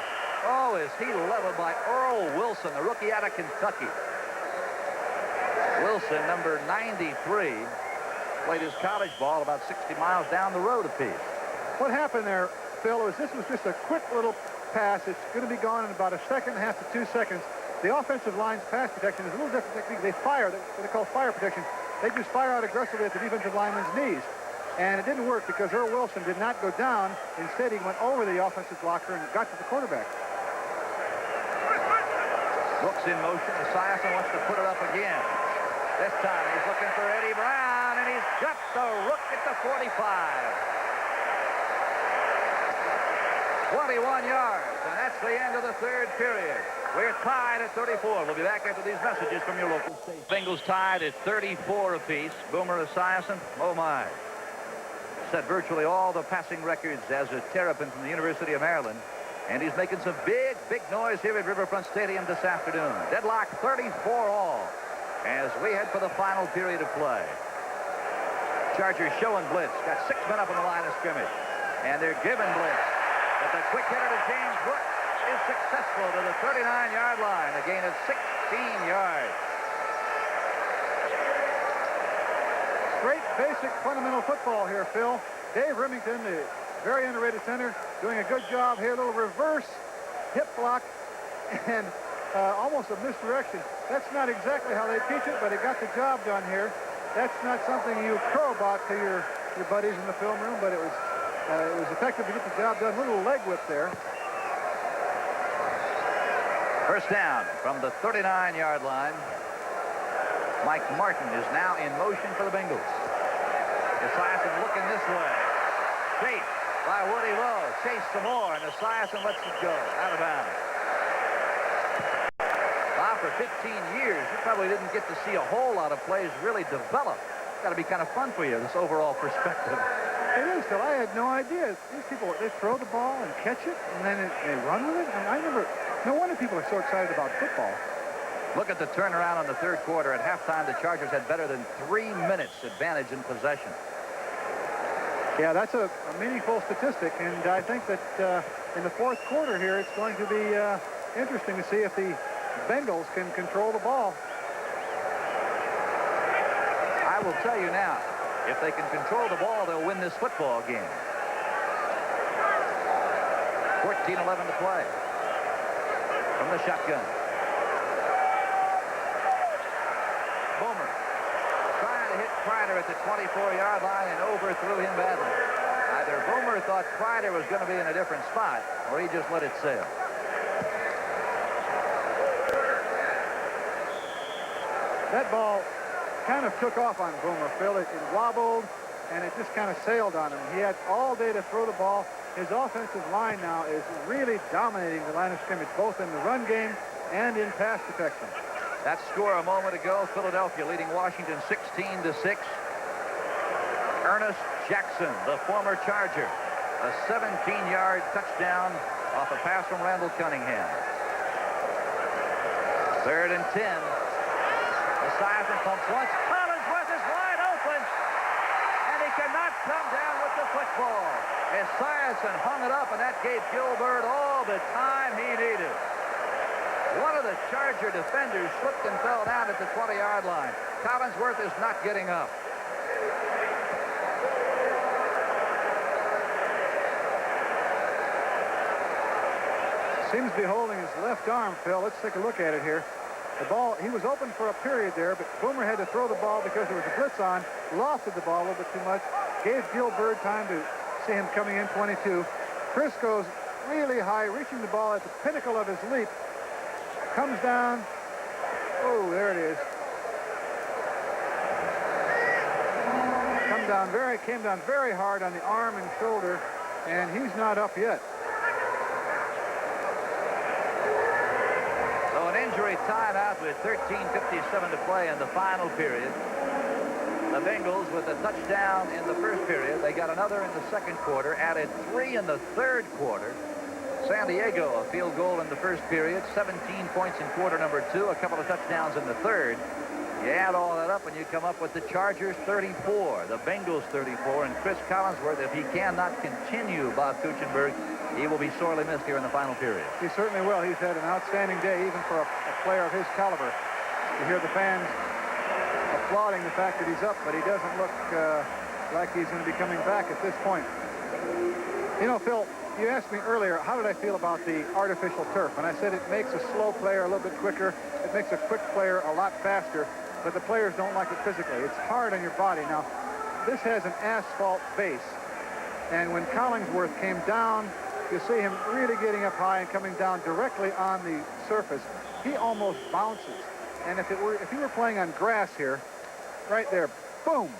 Oh, is he leveled by Earl Wilson, the rookie out of Kentucky. Wilson, number 93, played his college ball about 60 miles down the road apiece. What happened there, Phil, was this was just a quick little pass. It's going to be gone in about a second and a half to 2 seconds. The offensive line's pass protection is a little different technique. They fire, what they call fire protection. They just fire out aggressively at the defensive lineman's knees. And it didn't work because Earl Wilson did not go down. Instead, he went over the offensive blocker and got to the quarterback. Brooks in motion. Esiason wants to put it up again. This time he's looking for Eddie Brown, and he's got the rook at the 45. 21 yards, and that's the end of the third period. We're tied at 34. We'll be back after these messages from your local station. Bengals tied at 34 apiece. Boomer Esiason, oh my. Set virtually all the passing records as a Terrapin from the University of Maryland. And he's making some big, big noise here at Riverfront Stadium this afternoon. Deadlock 34 all as we head for the final period of play. Chargers showing blitz. Got 6 men up on the line of scrimmage. And they're giving blitz. But the quick hitter to James Brooks is successful to the 39-yard line. A gain of 16 yards. Great basic fundamental football here, Phil. Dave Remington, the very underrated center, doing a good job here. A little reverse hip block and almost a misdirection. That's not exactly how they teach it, but it got the job done here. That's not something you crow about to your buddies in the film room, but it was effective to get the job done. A little leg whip there. First down from the 39-yard line. Mike Martin is now in motion for the Bengals. Esiason looking this way. Chase by Woody Lowe. Chase some more, and Esiason lets it go out of bounds. Bob, for 15 years, you probably didn't get to see a whole lot of plays really develop. It's got to be kind of fun for you, this overall perspective. It is, Phil. I had no idea. These people, they throw the ball and catch it, and then they run with it. And I never, no wonder people are so excited about football. Look at the turnaround on the third quarter. At halftime, the Chargers had better than 3 minutes advantage in possession. Yeah, that's a meaningful statistic, and I think that in the fourth quarter here, it's going to be interesting to see if the Bengals can control the ball. I will tell you now, if they can control the ball, they'll win this football game. 14-11 to play from the shotgun. Boomer trying to hit Kreider at the 24-yard line and overthrew him badly. Either Boomer thought Kreider was going to be in a different spot, or he just let it sail. That ball kind of took off on Boomer, Phil. It wobbled, and it just kind of sailed on him. He had all day to throw the ball. His offensive line now is really dominating the line of scrimmage, both in the run game and in pass protection. That score a moment ago, Philadelphia leading Washington 16-6. Ernest Jackson, the former Charger, a 17-yard touchdown off a pass from Randall Cunningham. 3rd and 10. The siren pumps once. Collinsworth is wide open. And he cannot come down with the football. Esiason hung it up, and that gave Gilbert all the time he needed. One of the Charger defenders slipped and fell down at the 20-yard line. Collinsworth is not getting up. Seems to be holding his left arm, Phil. Let's take a look at it here. The ball, he was open for a period there, but Boomer had to throw the ball because there was a blitz on, lofted the ball a little bit too much, gave Gilbert time to see him coming in 22. Chris goes really high, reaching the ball at the pinnacle of his leap. Comes down. Oh, there it is. Came down very hard on the arm and shoulder, and he's not up yet. So an injury timeout with 13:57 to play in the final period. The Bengals with a touchdown in the first period. They got another in the second quarter, added 3 in the third quarter. San Diego, a field goal in the first period, 17 points in quarter number 2, a couple of touchdowns in the third. You add all that up and you come up with the Chargers 34, the Bengals 34, and Chris Collinsworth, if he cannot continue, Bob Kuchenberg, he will be sorely missed here in the final period. He certainly will. He's had an outstanding day, even for a player of his caliber. You hear the fans applauding the fact that he's up, but he doesn't look like he's going to be coming back at this point. You know, Phil, you asked me earlier, how did I feel about the artificial turf? And I said it makes a slow player a little bit quicker. It makes a quick player a lot faster, but the players don't like it physically. It's hard on your body. Now, this has an asphalt base, and when Collinsworth came down, you see him really getting up high and coming down directly on the surface. He almost bounces. And if he were playing on grass here, right there, boom.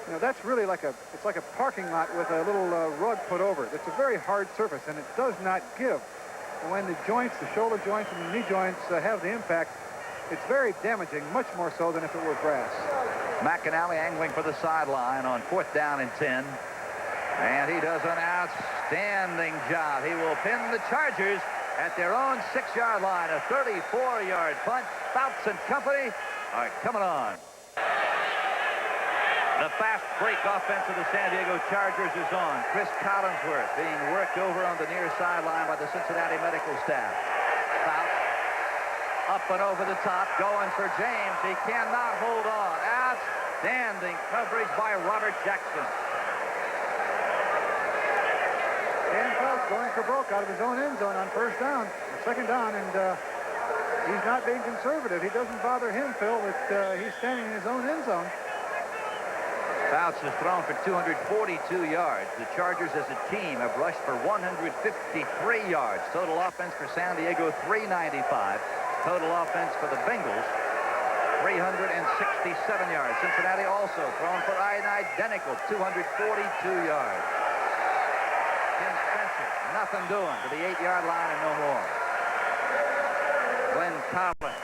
You know, that's really like it's like a parking lot with a little rug put over it. It's a very hard surface, and it does not give. And when the joints, the shoulder joints and the knee joints have the impact, it's very damaging, much more so than if it were grass. McAnally angling for the sideline on 4th down and 10. And he does an outstanding job. He will pin the Chargers at their own 6-yard line. A 34-yard punt. Fouts and company are coming on. The fast break offense of the San Diego Chargers is on. Chris Collinsworth being worked over on the near sideline by the Cincinnati medical staff. Fouts up and over the top, going for James. He cannot hold on. Outstanding coverage by Robert Jackson. Dan Phelps going for broke out of his own end zone on 1st down, or 2nd down, and he's not being conservative. He doesn't bother him, Phil, that he's standing in his own end zone. Fouts has thrown for 242 yards. The Chargers as a team have rushed for 153 yards. Total offense for San Diego, 395. Total offense for the Bengals, 367 yards. Cincinnati also thrown for an identical 242 yards. Tim Spencer, nothing doing to the 8-yard line and no more. Glenn Collins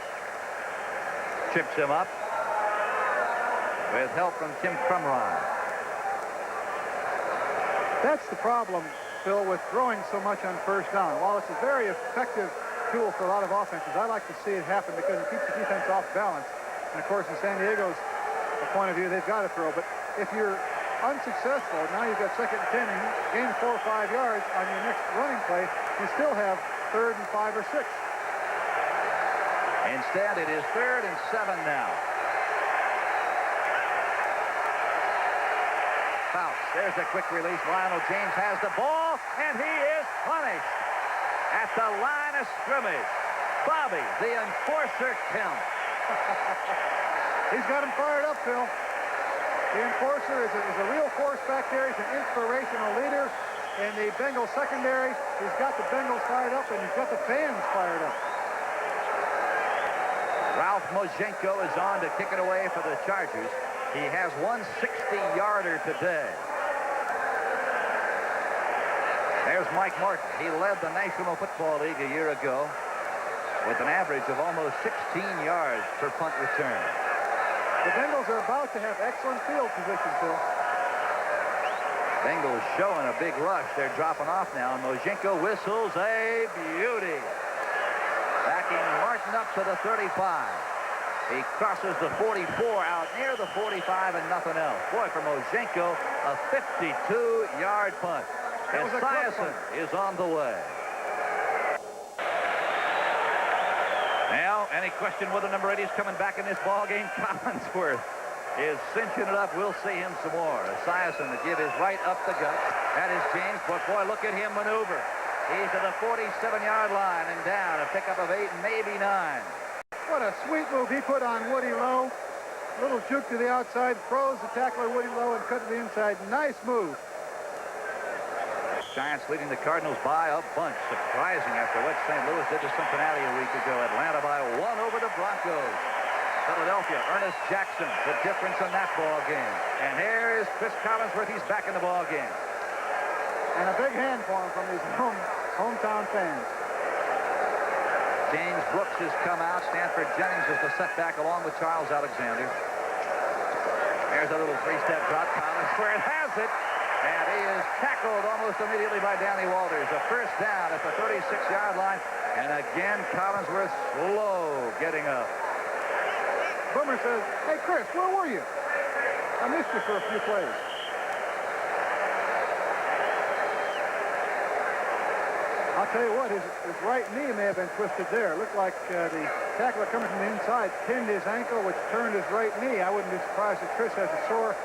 chips him up with help from Tim Crumrine. That's the problem, Phil, with throwing so much on 1st down. While it's a very effective tool for a lot of offenses, I like to see it happen because it keeps the defense off balance. And, of course, in San Diego's point of view, they've got to throw. But if you're unsuccessful, now you've got 2nd and 10 and you gain 4 or 5 yards on your next running play, you still have 3rd and 5 or 6. Instead, it is 3rd and 7 now. Fouts. There's a quick release. Lionel James has the ball, and he is punished at the line of scrimmage. Bobby, the enforcer, counts. He's got him fired up, Phil. The enforcer is a real force back there. He's an inspirational leader in the Bengals secondary. He's got the Bengals fired up, and he's got the fans fired up. Ralph Mojenko is on to kick it away for the Chargers. He has one 60-yarder today. There's Mike Martin. He led the National Football League a year ago with an average of almost 16 yards per punt return. The Bengals are about to have excellent field position, Phil. Bengals showing a big rush. They're dropping off now, and Mojenko whistles a beauty. Backing Martin up to the 35. He crosses the 44 out near the 45 and nothing else. Boy, for Moshenko, a 52-yard punt. And Esiason is on the way. Now, any question whether number 80 is coming back in this ball game? Collinsworth is cinching it up. We'll see him some more. Esiason to give his right up the gut. That is James. But boy, look at him maneuver. He's at the 47-yard line and down. A pickup of 8, maybe 9. What a sweet move he put on Woody Lowe. Little juke to the outside, throws the tackler Woody Lowe and cut to the inside. Nice move. Giants leading the Cardinals by a bunch. Surprising after what St. Louis did to Cincinnati a week ago. Atlanta by 1 over the Broncos. Philadelphia, Ernest Jackson, the difference in that ball game. And here is Chris Collinsworth. He's back in the ball game. And a big hand for him from his hometown fans. James Brooks has come out. Stanford Jennings is the setback along with Charles Alexander. There's a little 3-step drop. Collinsworth has it. And he is tackled almost immediately by Danny Walters. A first down at the 36-yard line. And again, Collinsworth slow getting up. Boomer says, hey, Chris, where were you? I missed you for a few plays. I'll tell you what, his right knee may have been twisted there. It looked like the tackler coming from the inside pinned his ankle, which turned his right knee. I wouldn't be surprised if Chris has a sore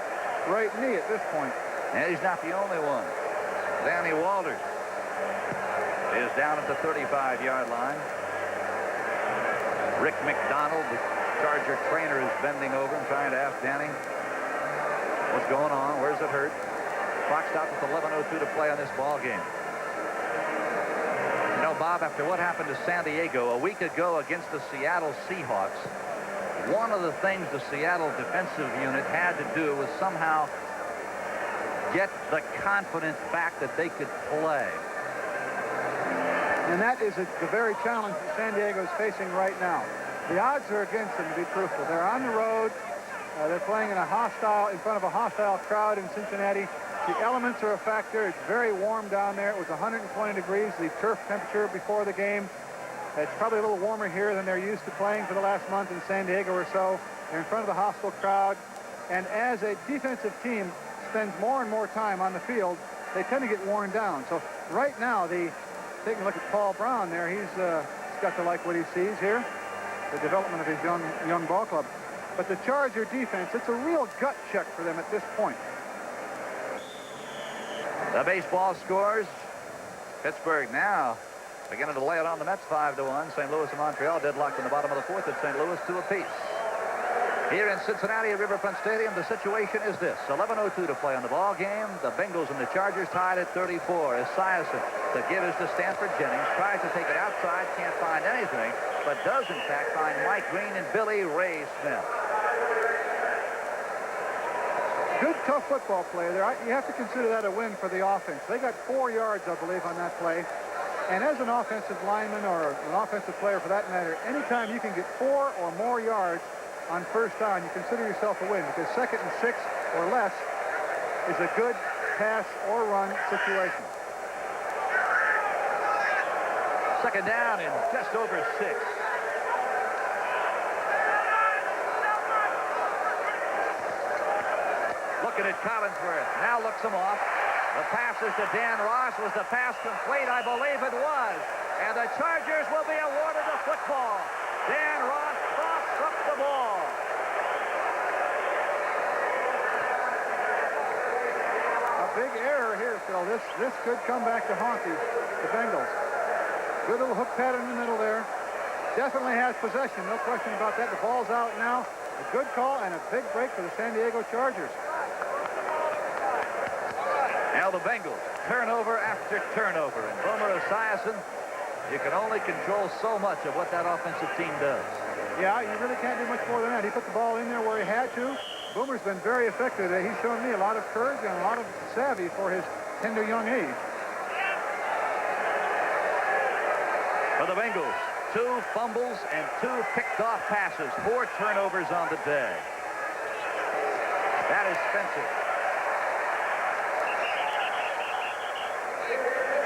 right knee at this point. And he's not the only one. Danny Walters is down at the 35-yard line. Rick McDonald, the Charger trainer, is bending over and trying to ask Danny what's going on, where's it hurt. Clock stopped with 11:02 to play on this ball game. You know, Bob, after what happened to San Diego a week ago against the Seattle Seahawks, one of the things the Seattle defensive unit had to do was somehow get the confidence back that they could play. And that is the very challenge that San Diego is facing right now. The odds are against them, to be truthful. They're on the road. They're playing in front of a hostile crowd in Cincinnati. The elements are a factor. It's very warm down there. It was 120 degrees, the turf temperature before the game. It's probably a little warmer here than they're used to playing for the last month in San Diego or so. They're in front of the hostile crowd. And as a defensive team spends more and more time on the field, they tend to get worn down. So right now, taking a look at Paul Brown there, he's got to like what he sees here, the development of his young ball club. But the Charger defense, it's a real gut check for them at this point. The baseball scores. Pittsburgh now beginning to lay it on the Mets 5-1. St. Louis and Montreal deadlocked in the bottom of the fourth at St. Louis 2 apiece. Here in Cincinnati at Riverfront Stadium, the situation is this. 11:02 to play on the ball game. The Bengals and the Chargers tied at 34. Esiason to give us to Stanford Jennings. Tries to take it outside. Can't find anything. But does, in fact, find Mike Green and Billy Ray Smith. Good, tough football play there. You have to consider that a win for the offense. They got 4 yards, I believe, on that play. And as an offensive lineman or an offensive player for that matter, anytime you can get 4 or more yards on first down, you consider yourself a win, because 2nd and 6 or less is a good pass or run situation. 2nd down and just over 6. Looking at Collinsworth. Now looks him off. The pass is to Dan Ross. Was the pass complete? I believe it was. And the Chargers will be awarded the football. Dan Ross coughs up the ball. A big error here, Phil. This could come back to haunt the Bengals. Good little hook pattern in the middle there. Definitely has possession, no question about that. The ball's out now. A good call and a big break for the San Diego Chargers. Now the Bengals, turnover after turnover. And Boomer Esiason, you can only control so much of what that offensive team does. Yeah, you really can't do much more than that. He put the ball in there where he had to. Boomer's been very effective today. He's shown me a lot of courage and a lot of savvy for his tender young age. For the Bengals, 2 fumbles and 2 picked off passes. 4 turnovers on the day. That is Spencer.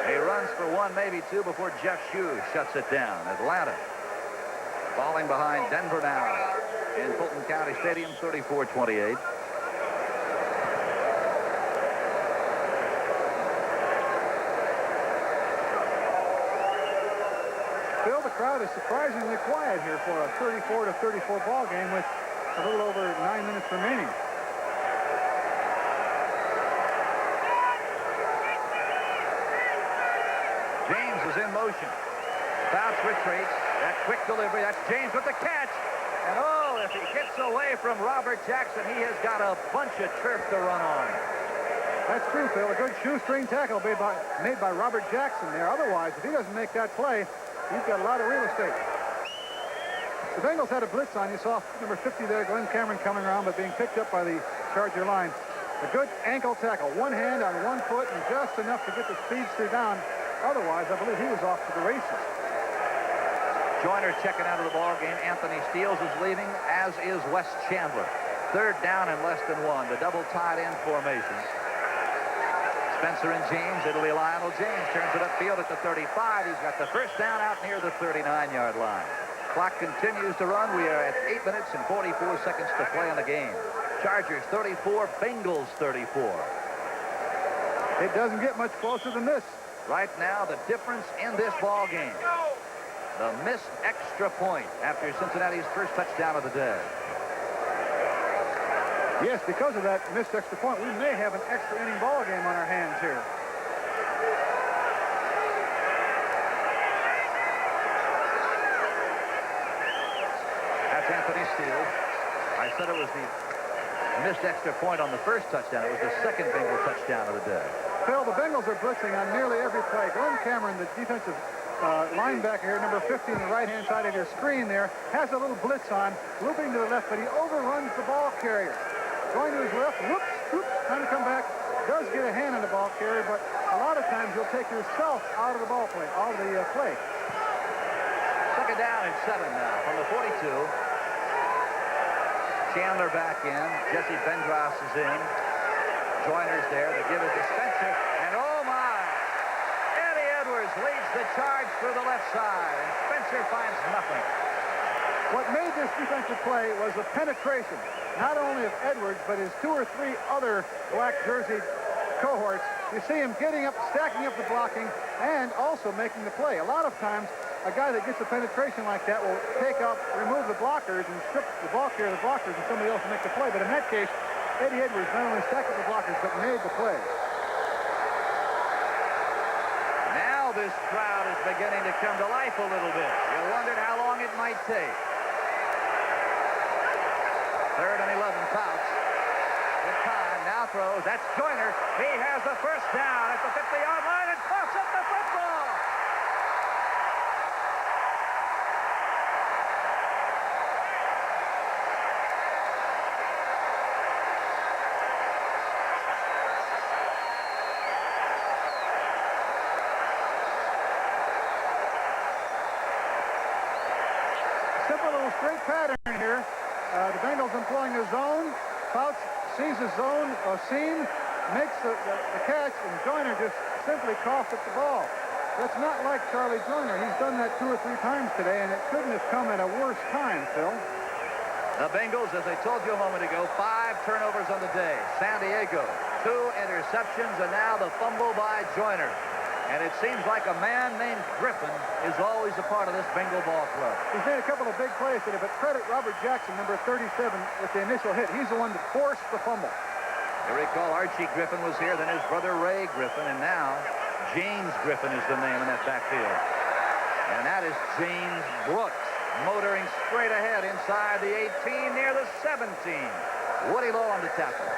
He runs for 1, maybe 2 before Jeff Shue shuts it down. Atlanta falling behind Denver now in Fulton County Stadium, 34-28. Phil, the crowd is surprisingly quiet here for a 34-34 ball game with a little over 9 minutes remaining. James is in motion. Fouts retreats. That quick delivery. That's James with the catch. And oh, if he gets away from Robert Jackson, he has got a bunch of turf to run on. That's true, Phil. A good shoestring tackle made by Robert Jackson there. Otherwise, if he doesn't make that play, he's got a lot of real estate. The Bengals had a blitz on. You saw number 50 there, Glenn Cameron, coming around, but being picked up by the Charger line. A good ankle tackle. One hand on one foot and just enough to get the speedster down. Otherwise, I believe he was off to the races. Joyner checking out of the ball game. Anthony Steele is leaving, as is Wes Chandler. Third down and less than one. The double tight end formation. Spencer and James. It'll be Lionel James. Turns it upfield at the 35. He's got the first down out near the 39-yard line. Clock continues to run. We are at 8 minutes and 44 seconds to play in the game. Chargers 34, Bengals 34. It doesn't get much closer than this. Right now, the difference in this ball game. The missed extra point after Cincinnati's first touchdown of the day. Yes, because of that missed extra point, we may have an extra inning ball game on our hands here. That's Anthony Steele. I said it was the missed extra point on the first touchdown. It was the second Bengal touchdown of the day. Phil, the Bengals are blitzing on nearly every play. Glenn Cameron, the defensive linebacker here, number 50 on the right-hand side of your screen there, has a little blitz on, looping to the left, but he overruns the ball carrier. Going to his left, whoops, trying to come back, does get a hand on the ball carrier, but a lot of times you'll take yourself out of the ball play, out of the play. Second down and 7 now from the 42. Chandler back in. Jesse Bendras is in. Joyner's there. The give it to Spencer. And oh my! Eddie Edwards leads the charge through the left side. And Spencer finds nothing. What made this defensive play was the penetration, not only of Edwards, but his 2 or 3 other black jersey cohorts. You see him getting up, stacking up the blocking, and also making the play. A lot of times, a guy that gets a penetration like that will take up, remove the blockers, and strip the ball carrier of the blockers, and somebody else will make the play. But in that case, Eddie Edwards not only stacked up the blockers, but made the play. Now this crowd is beginning to come to life a little bit. You wondered how long it might take. Third and 11, Fouts. Good time, now throws. That's Joyner. He has the first down at the 50-yard line and toss up the football. Simple little straight pattern here. The Bengals employing a zone. Fouts sees a zone, a seam, makes the catch, and Joyner just simply coughs at the ball. That's not like Charlie Joyner. He's done that 2 or 3 times today, and it couldn't have come at a worse time, Phil. The Bengals, as I told you a moment ago, 5 turnovers on the day. San Diego, 2 interceptions, and now the fumble by Joyner. And it seems like a man named Griffin is always a part of this Bengal ball club. He's made a couple of big plays today, but credit Robert Jackson, number 37, with the initial hit. He's the one that forced the fumble. You recall Archie Griffin was here, then his brother Ray Griffin, and now James Griffin is the name in that backfield. And that is James Brooks, motoring straight ahead inside the 18, near the 17. Woody Lowe on the tackle.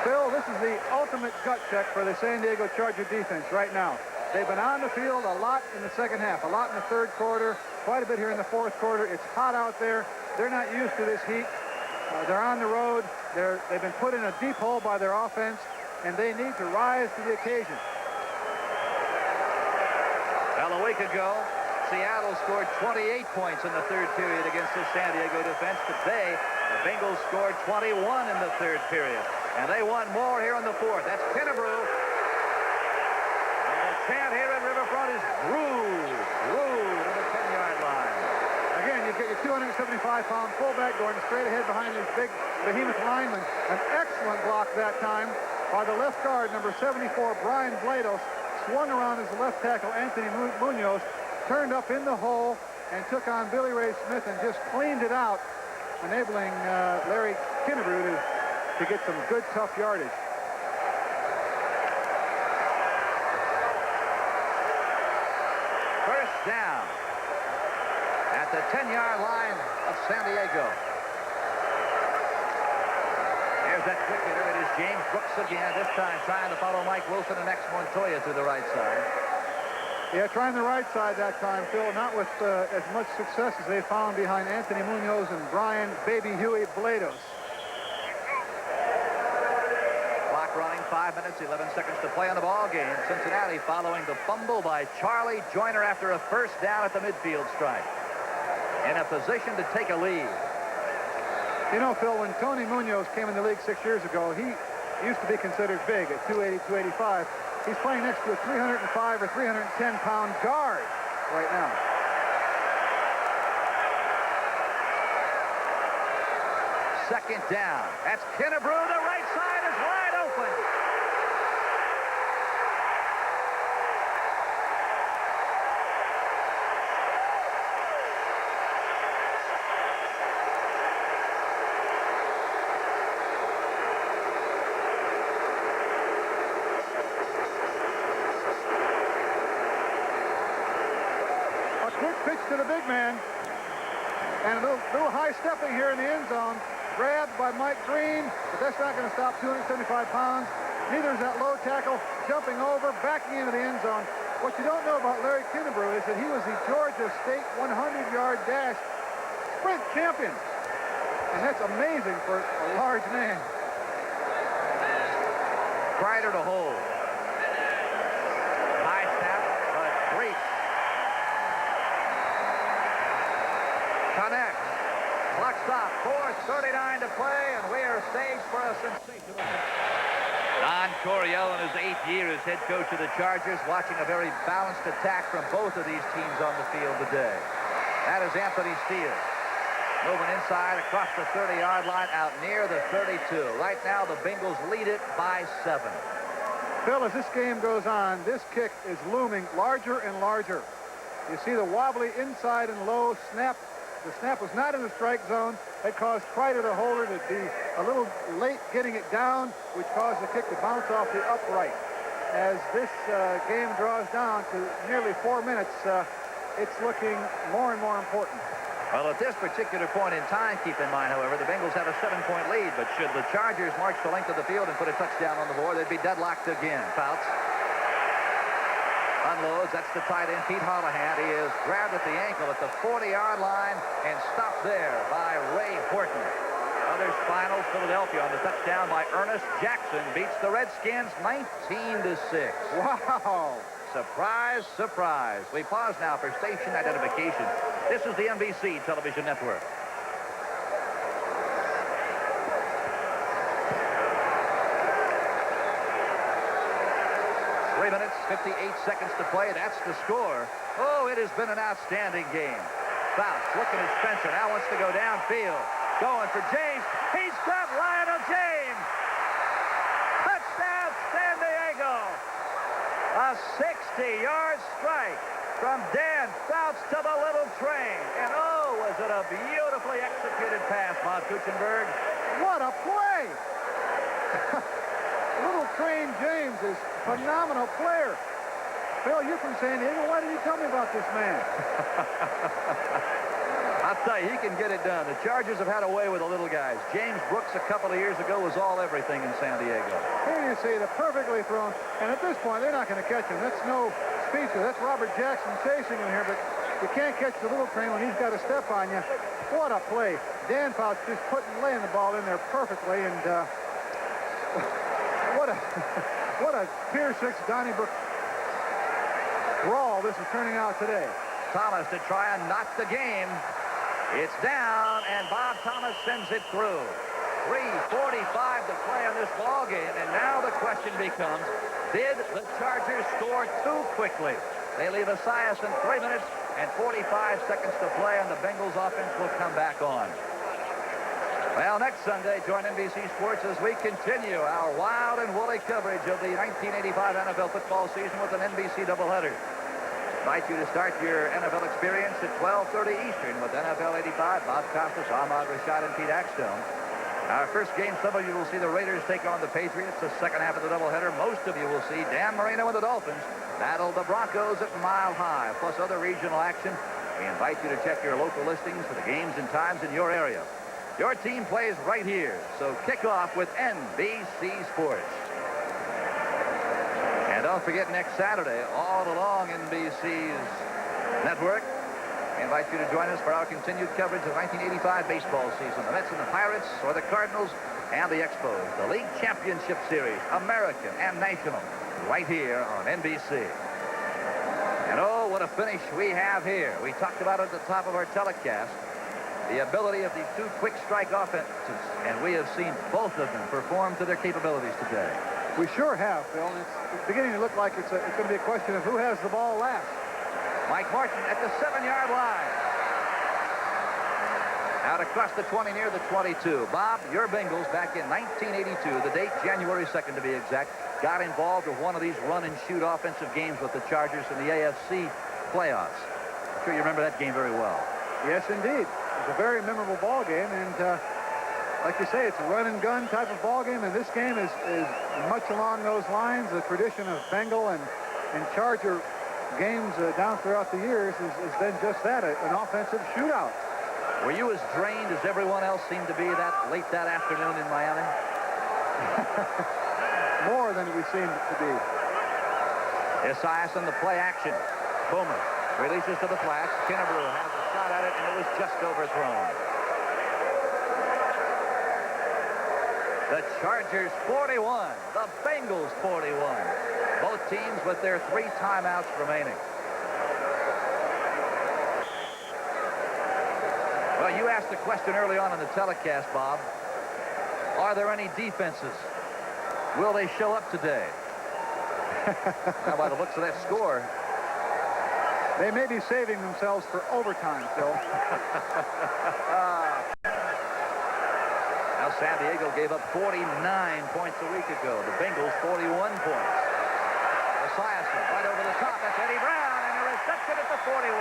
Phil, this is the ultimate gut check for the San Diego Charger defense right now. They've been on the field a lot in the second half, a lot in the third quarter, quite a bit here in the fourth quarter. It's hot out there. They're not used to this heat. They're on the road. They've been put in a deep hole by their offense, and they need to rise to the occasion. Well, a week ago, Seattle scored 28 points in the third period against the San Diego defense. Today, the Bengals scored 21 in the third period. And they won more here in the fourth. That's Kennebrew. And the chant here at Riverfront is Brew to the 10-yard line. 205-pound fullback going straight ahead behind his big behemoth lineman. An excellent block that time by the left guard, number 74, Brian Blados. Swung around his left tackle, Anthony Munoz, turned up in the hole and took on Billy Ray Smith and just cleaned it out, enabling Larry Kinnebrew to get some good, tough yardage. First down at the 10-yard line of San Diego. Here's that quick hitter. It is James Brooks again, this time trying to follow Mike Wilson and X Montoya to the right side. Yeah, trying the right side that time, Phil, not with as much success as they found behind Anthony Munoz and Brian Baby Huey Blados. Clock running, 5 minutes, 11 seconds to play on the ball game. Cincinnati following the fumble by Charlie Joyner after a first down at the midfield stripe. In a position to take a lead. You know, Phil, when Tony Munoz came in the league 6 years ago, he used to be considered big at 280, 285. He's playing next to a 305 or 310-pound guard right now. Second down. That's Kinnebrew. The right side is wide open. Pitch to the big man. And a little high stepping here in the end zone. Grabbed by Mike Green, but that's not going to stop 275 pounds. Neither is that low tackle jumping over, backing into the end zone. What you don't know about Larry Kinnebrew is that he was the Georgia State 100-yard dash sprint champion. And that's amazing for a large man. Kreider to hold. High snap, but great. Connects. Clock stop. 4:39 to play, and we are staged for a sensational. Don Coryell in his 8th year as head coach of the Chargers, watching a very balanced attack from both of these teams on the field today. That is Anthony Steele. Moving inside across the 30-yard line out near the 32. Right now, the Bengals lead it by 7. Phil, as this game goes on, this kick is looming larger and larger. You see the wobbly inside and low snap. The snap was not in the strike zone. That caused Kreider, the holder, to be a little late getting it down, which caused the kick to bounce off the upright. As this game draws down to nearly 4 minutes, it's looking more and more important. Well, at this particular point in time, keep in mind, however, the Bengals have a 7-point lead, but should the Chargers march the length of the field and put a touchdown on the board, they'd be deadlocked again. Fouts unloads. That's the tight end, Pete Holohan. He is grabbed at the ankle at the 40-yard line and stopped there by Ray Horton. Others finals, Philadelphia on the touchdown by Ernest Jackson beats the Redskins 19-6. Wow. Surprise, surprise. We pause now for station identification. This is the NBC television network. 3 minutes, 58 seconds to play. That's the score. Oh, it has been an outstanding game. Fouts looking at Spencer. Now wants to go downfield. Going for James. He's got Lionel James. Touchdown, San Diego. A 60-yard strike from Dan Fouts to the little train. And oh, was it a beautifully executed pass, Bob Kuchenberg. What a play. Little Train James is a phenomenal player. Phil, you're from San Diego. Why didn't you tell me about this man? I'll tell you, he can get it done. The Chargers have had a way with the little guys. James Brooks a couple of years ago was all everything in San Diego. Here you see the perfectly thrown. And at this point, they're not going to catch him. That's no speedster. That's Robert Jackson chasing him here. But you can't catch the little train when he's got a step on you. What a play. Dan Fouts just laying the ball in there perfectly. And what a Pier 6 Donnybrook brawl this is turning out today. Thomas to try and knock the game. It's down, and Bob Thomas sends it through. 3:45 to play on this ball game, and now the question becomes, did the Chargers score too quickly? They leave Esiason 3 minutes and 45 seconds to play, and the Bengals offense will come back on. Well, next Sunday, join NBC Sports as we continue our wild and woolly coverage of the 1985 NFL football season with an NBC doubleheader. Invite you to start your NFL experience at 12:30 Eastern with NFL 85, Bob Costas, Ahmad Rashad, and Pete Axtone. Our first game, some of you will see the Raiders take on the Patriots. The second half of the doubleheader, most of you will see Dan Marino and the Dolphins battle the Broncos at Mile High, plus other regional action. We invite you to check your local listings for the games and times in your area. Your team plays right here, so kick off with NBC Sports. And don't forget, next Saturday, all along NBC's network, we invite you to join us for our continued coverage of 1985 baseball season. The Mets and the Pirates, or the Cardinals and the Expos. The League Championship Series, American and National, right here on NBC. And oh, what a finish we have here. We talked about it at the top of our telecast. The ability of these two quick strike offenses, and we have seen both of them perform to their capabilities today. We sure have, Phil, and it's beginning to look like it's going to be a question of who has the ball last. Mike Martin at the 7-yard line. Out across the 20 near the 22. Bob, your Bengals back in 1982, the date January 2nd to be exact, got involved with one of these run-and-shoot offensive games with the Chargers in the AFC playoffs. I'm sure you remember that game very well. Yes, indeed. It was a very memorable ball game, and like you say, it's a run-and-gun type of ball game, and this game is much along those lines. The tradition of Bengal and Charger games down throughout the years is then just that, an offensive shootout. Were you as drained as everyone else seemed to be that late that afternoon in Miami? More than we seemed to be. Esiason, the play action. Boomer releases to the flats. Kennebrew has a shot at it, and it was just overthrown. The Chargers 41, the Bengals 41. Both teams with their 3 timeouts remaining. Well, you asked the question early on in the telecast, Bob. Are there any defenses? Will they show up today? Now, by the looks of that score, they may be saving themselves for overtime, Phil. Now, San Diego gave up 49 points a week ago. The Bengals 41 points. Esiason right over the top. That's Eddie Brown, and a reception at the 41.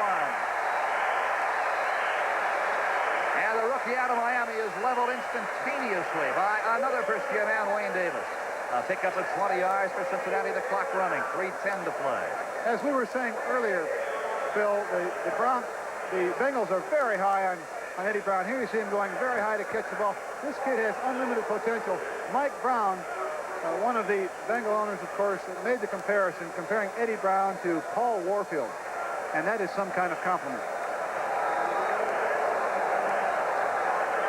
And the rookie out of Miami is leveled instantaneously by another first-year man, Wayne Davis. A pickup of 20 yards for Cincinnati. The clock running. 3:10 to play. As we were saying earlier, Phil, the Bengals are very high on Eddie Brown. Here you see him going very high to catch the ball. This kid has unlimited potential. Mike Brown, one of the Bengal owners, of course, made the comparison, comparing Eddie Brown to Paul Warfield. And that is some kind of compliment.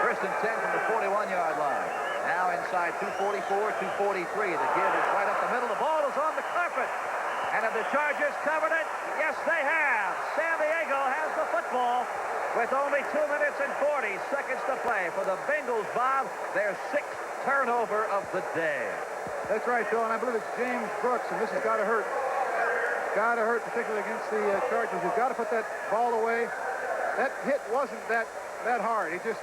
First and 10 from the 41-yard line. Now inside 244, 243. The give is right up the middle. The ball is on the carpet. And have the Chargers covered it? Yes, they have. San Diego has the football with only 2 minutes and 40 seconds to play for the Bengals, Bob. Their 6th turnover of the day. That's right, Phil, and I believe it's James Brooks, and this has got to hurt. Got to hurt, particularly against the Chargers. You've got to put that ball away. That hit wasn't that hard. He just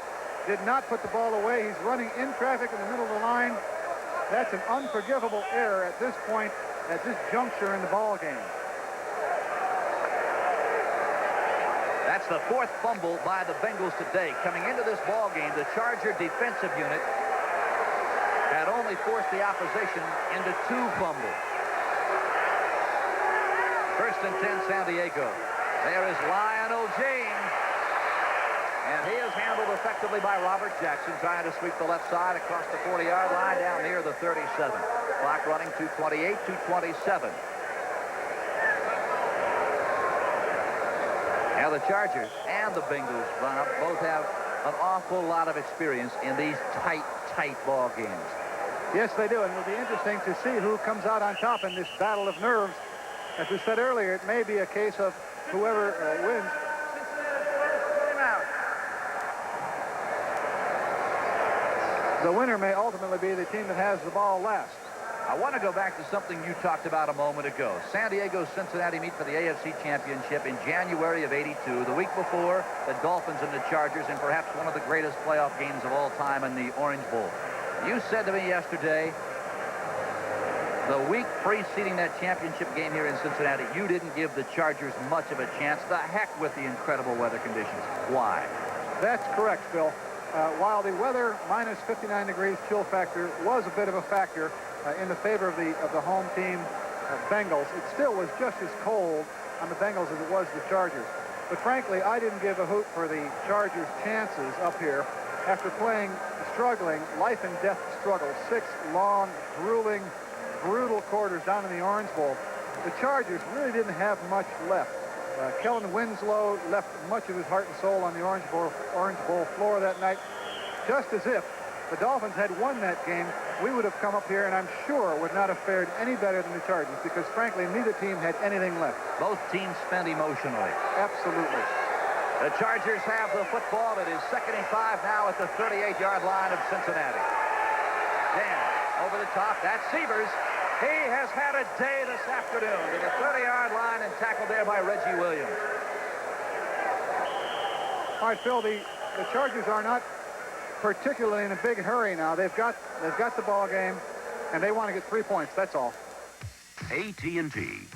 did not put the ball away. He's running in traffic in the middle of the line. That's an unforgivable error at this point, at this juncture in the ball game. That's the 4th fumble by the Bengals today. Coming into this ball game, the Charger defensive unit had only forced the opposition into 2 fumbles. First and 10, San Diego. There is Lionel James. And he is handled effectively by Robert Jackson, trying to sweep the left side across the 40-yard line down near the 37. Clock running 2:28, 2:27. Now the Chargers and the Bengals, Bob, both have an awful lot of experience in these tight ball games. Yes, they do, and it'll be interesting to see who comes out on top in this battle of nerves. As we said earlier, it may be a case of whoever wins. The winner may ultimately be the team that has the ball last. I want to go back to something you talked about a moment ago. San Diego, Cincinnati meet for the AFC Championship in January of '82. The week before, the Dolphins and the Chargers in perhaps one of the greatest playoff games of all time in the Orange Bowl. You said to me yesterday, the week preceding that championship game here in Cincinnati, you didn't give the Chargers much of a chance. The heck with the incredible weather conditions. Why? That's correct, Phil. While the weather, minus 59 degrees chill factor, was a bit of a factor in the favor of the home team, Bengals, it still was just as cold on the Bengals as it was the Chargers. But frankly, I didn't give a hoot for the Chargers' chances up here after playing, struggling, life and death struggle, 6 long, grueling, brutal quarters down in the Orange Bowl. The Chargers really didn't have much left. Kellen Winslow left much of his heart and soul on the Orange Bowl floor that night. Just as if the Dolphins had won that game, we would have come up here and I'm sure would not have fared any better than the Chargers because, frankly, neither team had anything left. Both teams spent emotionally. Absolutely. The Chargers have the football. It is 2nd and 5 now at the 38-yard line of Cincinnati. Dan over the top. That's Sievers. He has had a day this afternoon to the 30-yard line and tackled there by Reggie Williams. All right, Phil, the Chargers are not particularly in a big hurry now. They've got the ball game, and they want to get 3 points. That's all. AT&T,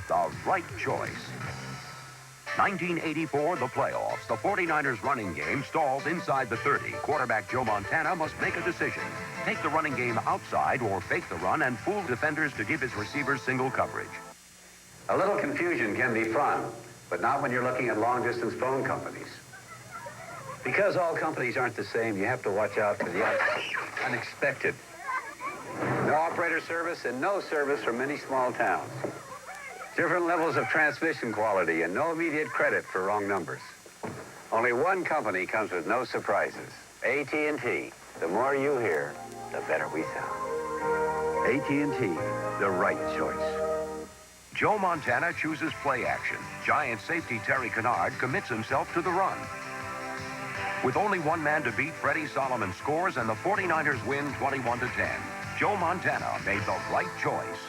the right choice. 1984, the playoffs. The 49ers running game stalls inside the 30. Quarterback Joe Montana must make a decision. Take the running game outside or fake the run and fool defenders to give his receivers single coverage. A little confusion can be fun, but not when you're looking at long-distance phone companies. Because all companies aren't the same, you have to watch out for the unexpected. No operator service and no service from many small towns. Different levels of transmission quality and no immediate credit for wrong numbers. Only one company comes with no surprises. AT&T. The more you hear, the better we sound. AT&T, the right choice. Joe Montana chooses play action. Giant safety Terry Kennard commits himself to the run. With only one man to beat, Freddie Solomon scores and the 49ers win 21-10. Joe Montana made the right choice.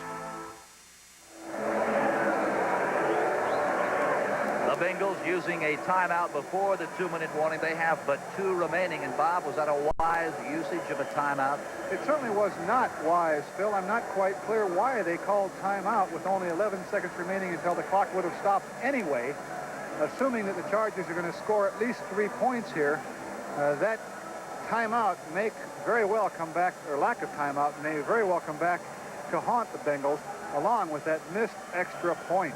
The Bengals using a timeout before the 2-minute warning. They have but 2 remaining. And Bob, was that a wise usage of a timeout? It certainly was not wise, Phil. I'm not quite clear why they called timeout with only 11 seconds remaining until the clock would have stopped anyway. Assuming that the Chargers are going to score at least 3 points here, that timeout may very well come back, or lack of timeout may very well come back to haunt the Bengals, along with that missed extra point.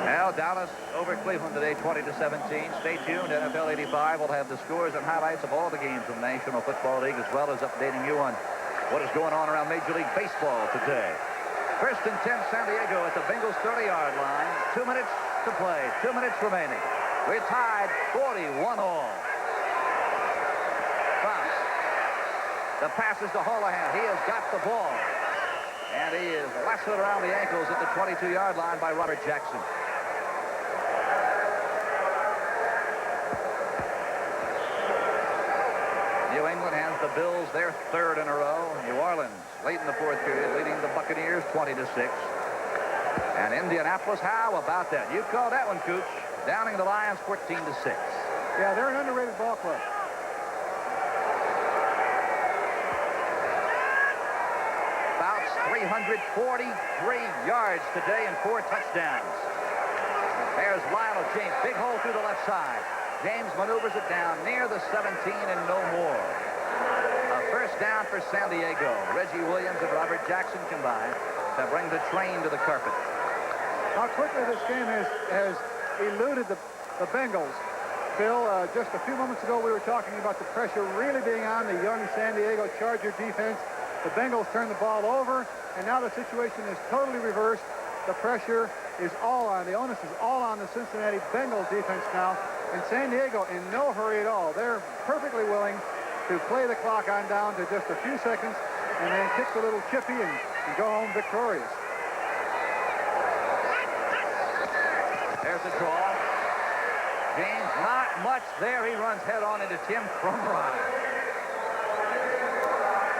Now Dallas over Cleveland today, 20-17. Stay tuned. NFL 85 will have the scores and highlights of all the games in the National Football League, as well as updating you on what is going on around Major League Baseball today. 1st and 10, San Diego at the Bengals 30-yard line. 2 minutes to play. 2 minutes remaining. We're tied 41 all. Bounce. The pass is to Holohan. He has got the ball. And he is lassoed around the ankles at the 22-yard line by Robert Jackson. New England hands the Bills their 3rd in a row. New Orleans late in the 4th period leading the Buccaneers 20-6. And Indianapolis, how about that? You called that one, Cooch. Downing the Lions 14-6. Yeah, they're an underrated ball club. Bouts 343 yards today and 4 touchdowns. There's Lionel James. Big hole through the left side. James maneuvers it down near the 17 and no more. A 1st down for San Diego. Reggie Williams and Robert Jackson combined to bring the train to the carpet. How quickly this game has eluded the Bengals. Phil, just a few moments ago we were talking about the pressure really being on the young San Diego Charger defense. The Bengals turned the ball over, and now the situation is totally reversed. The pressure is all on, the onus is all on the Cincinnati Bengals defense now. And San Diego in no hurry at all. They're perfectly willing to play the clock on down to just a few seconds and then kick the little chippy and go home victorious. There's the draw. James, not much there. He runs head-on into Tim Crumrine.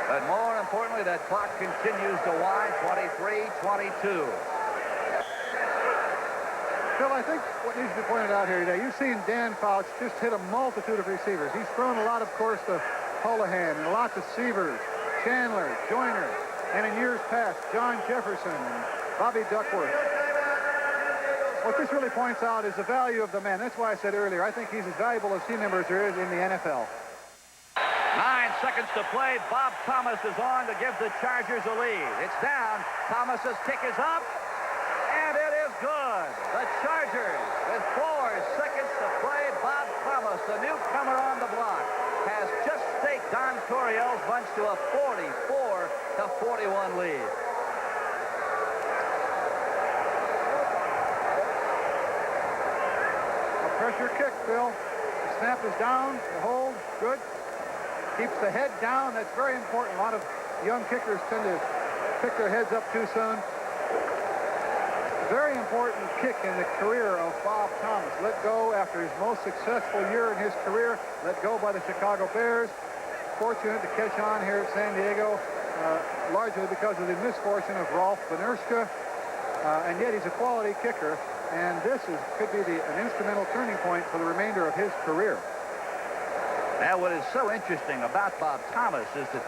But more importantly, that clock continues to wind, 23-22. Phil, I think what needs to be pointed out here today, you've seen Dan Fouts just hit a multitude of receivers. He's thrown a lot, of course, to Holohan and a lot to Sievers, Chandler, Joyner, and in years past, John Jefferson and Bobby Duckworth. What this really points out is the value of the man. That's why I said earlier, I think he's as valuable as team member as there is in the NFL. 9 seconds to play. Bob Thomas is on to give the Chargers a lead. It's down. Thomas's kick is up. And it is good. The Chargers, with 4 seconds to play, Bob Thomas, the newcomer on the block, has just staked Don Coryell's bunch to a 44-41 lead. A pressure kick, Phil. The snap is down. The hold, good. Keeps the head down. That's very important. A lot of young kickers tend to pick their heads up too soon. Very important kick in the career of Bob Thomas. Let go after his most successful year in his career. Let go by the Chicago Bears. Fortunate to catch on here at San Diego, largely because of the misfortune of Rolf Benerska. And yet he's a quality kicker. And this could be an instrumental turning point for the remainder of his career. Now, what is so interesting about Bob Thomas is that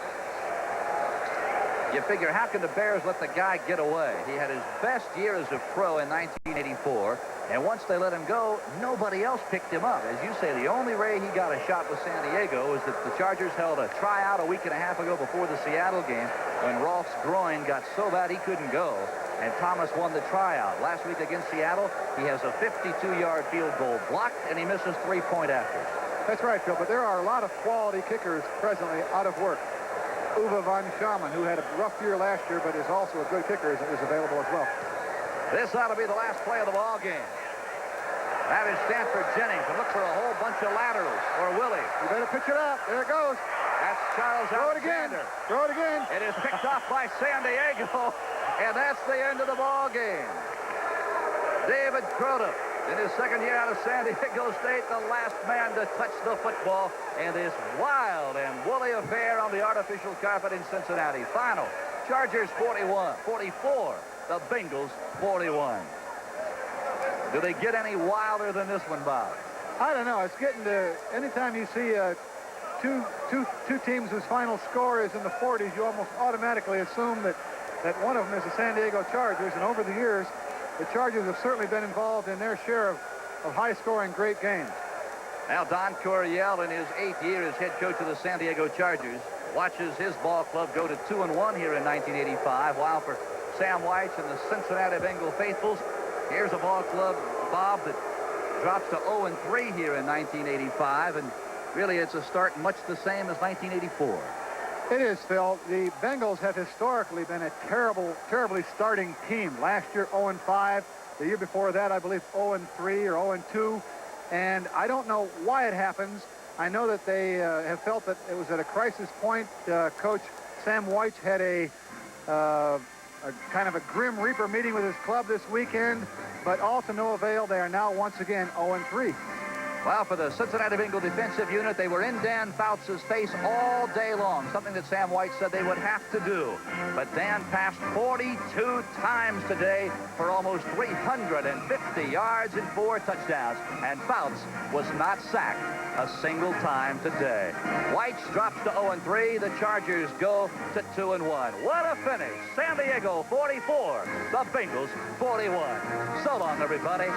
you figure, how can the Bears let the guy get away? He had his best year as a pro in 1984, and once they let him go, nobody else picked him up. As you say, the only way he got a shot with San Diego was that the Chargers held a tryout a week and a half ago before the Seattle game when Rolf's groin got so bad he couldn't go, and Thomas won the tryout. Last week against Seattle, he has a 52-yard field goal blocked, and he misses 3-point afters. That's right, Phil, but there are a lot of quality kickers presently out of work. Uwe von Schaman, who had a rough year last year, but is also a good kicker, is available as well. This ought to be the last play of the ball game. That is Stanford Jennings, and look for a whole bunch of laterals for Willie. You better pitch it up. There it goes. That's Charles Throw it again. Alexander. Throw it again. It is picked off by San Diego, and that's the end of the ball game. David Crudup, in his second year out of San Diego State, the last man to touch the football in this wild and woolly affair on the artificial carpet in Cincinnati. Final, Chargers 44, the Bengals 41. Do they get any wilder than this one, Bob? I don't know. It's getting to, anytime you see two teams whose final score is in the 40s, you almost automatically assume that one of them is the San Diego Chargers, and over the years, the Chargers have certainly been involved in their share of high-scoring great games. Now, Don Coryell, in his 8th year as head coach of the San Diego Chargers, watches his ball club go to 2-1 here in 1985, while for Sam Weich and the Cincinnati Bengal faithfuls, here's a ball club, Bob, that drops to 0-3 here in 1985, and really it's a start much the same as 1984. It is, Phil. The Bengals have historically been a terribly starting team. Last year, 0-5. The year before that, I believe, 0-3 or 0-2. And I don't know why it happens. I know that they have felt that it was at a crisis point. Coach Sam Weich had a kind of a Grim Reaper meeting with his club this weekend, but all to no avail. They are now once again 0-3. Well, for the Cincinnati Bengal defensive unit, they were in Dan Fouts' face all day long, something that Sam Weich said they would have to do. But Dan passed 42 times today for almost 350 yards and 4 touchdowns, and Fouts was not sacked a single time today. Weich drops to 0-3. The Chargers go to 2-1. What a finish. San Diego 44, the Bengals 41. So long, everybody.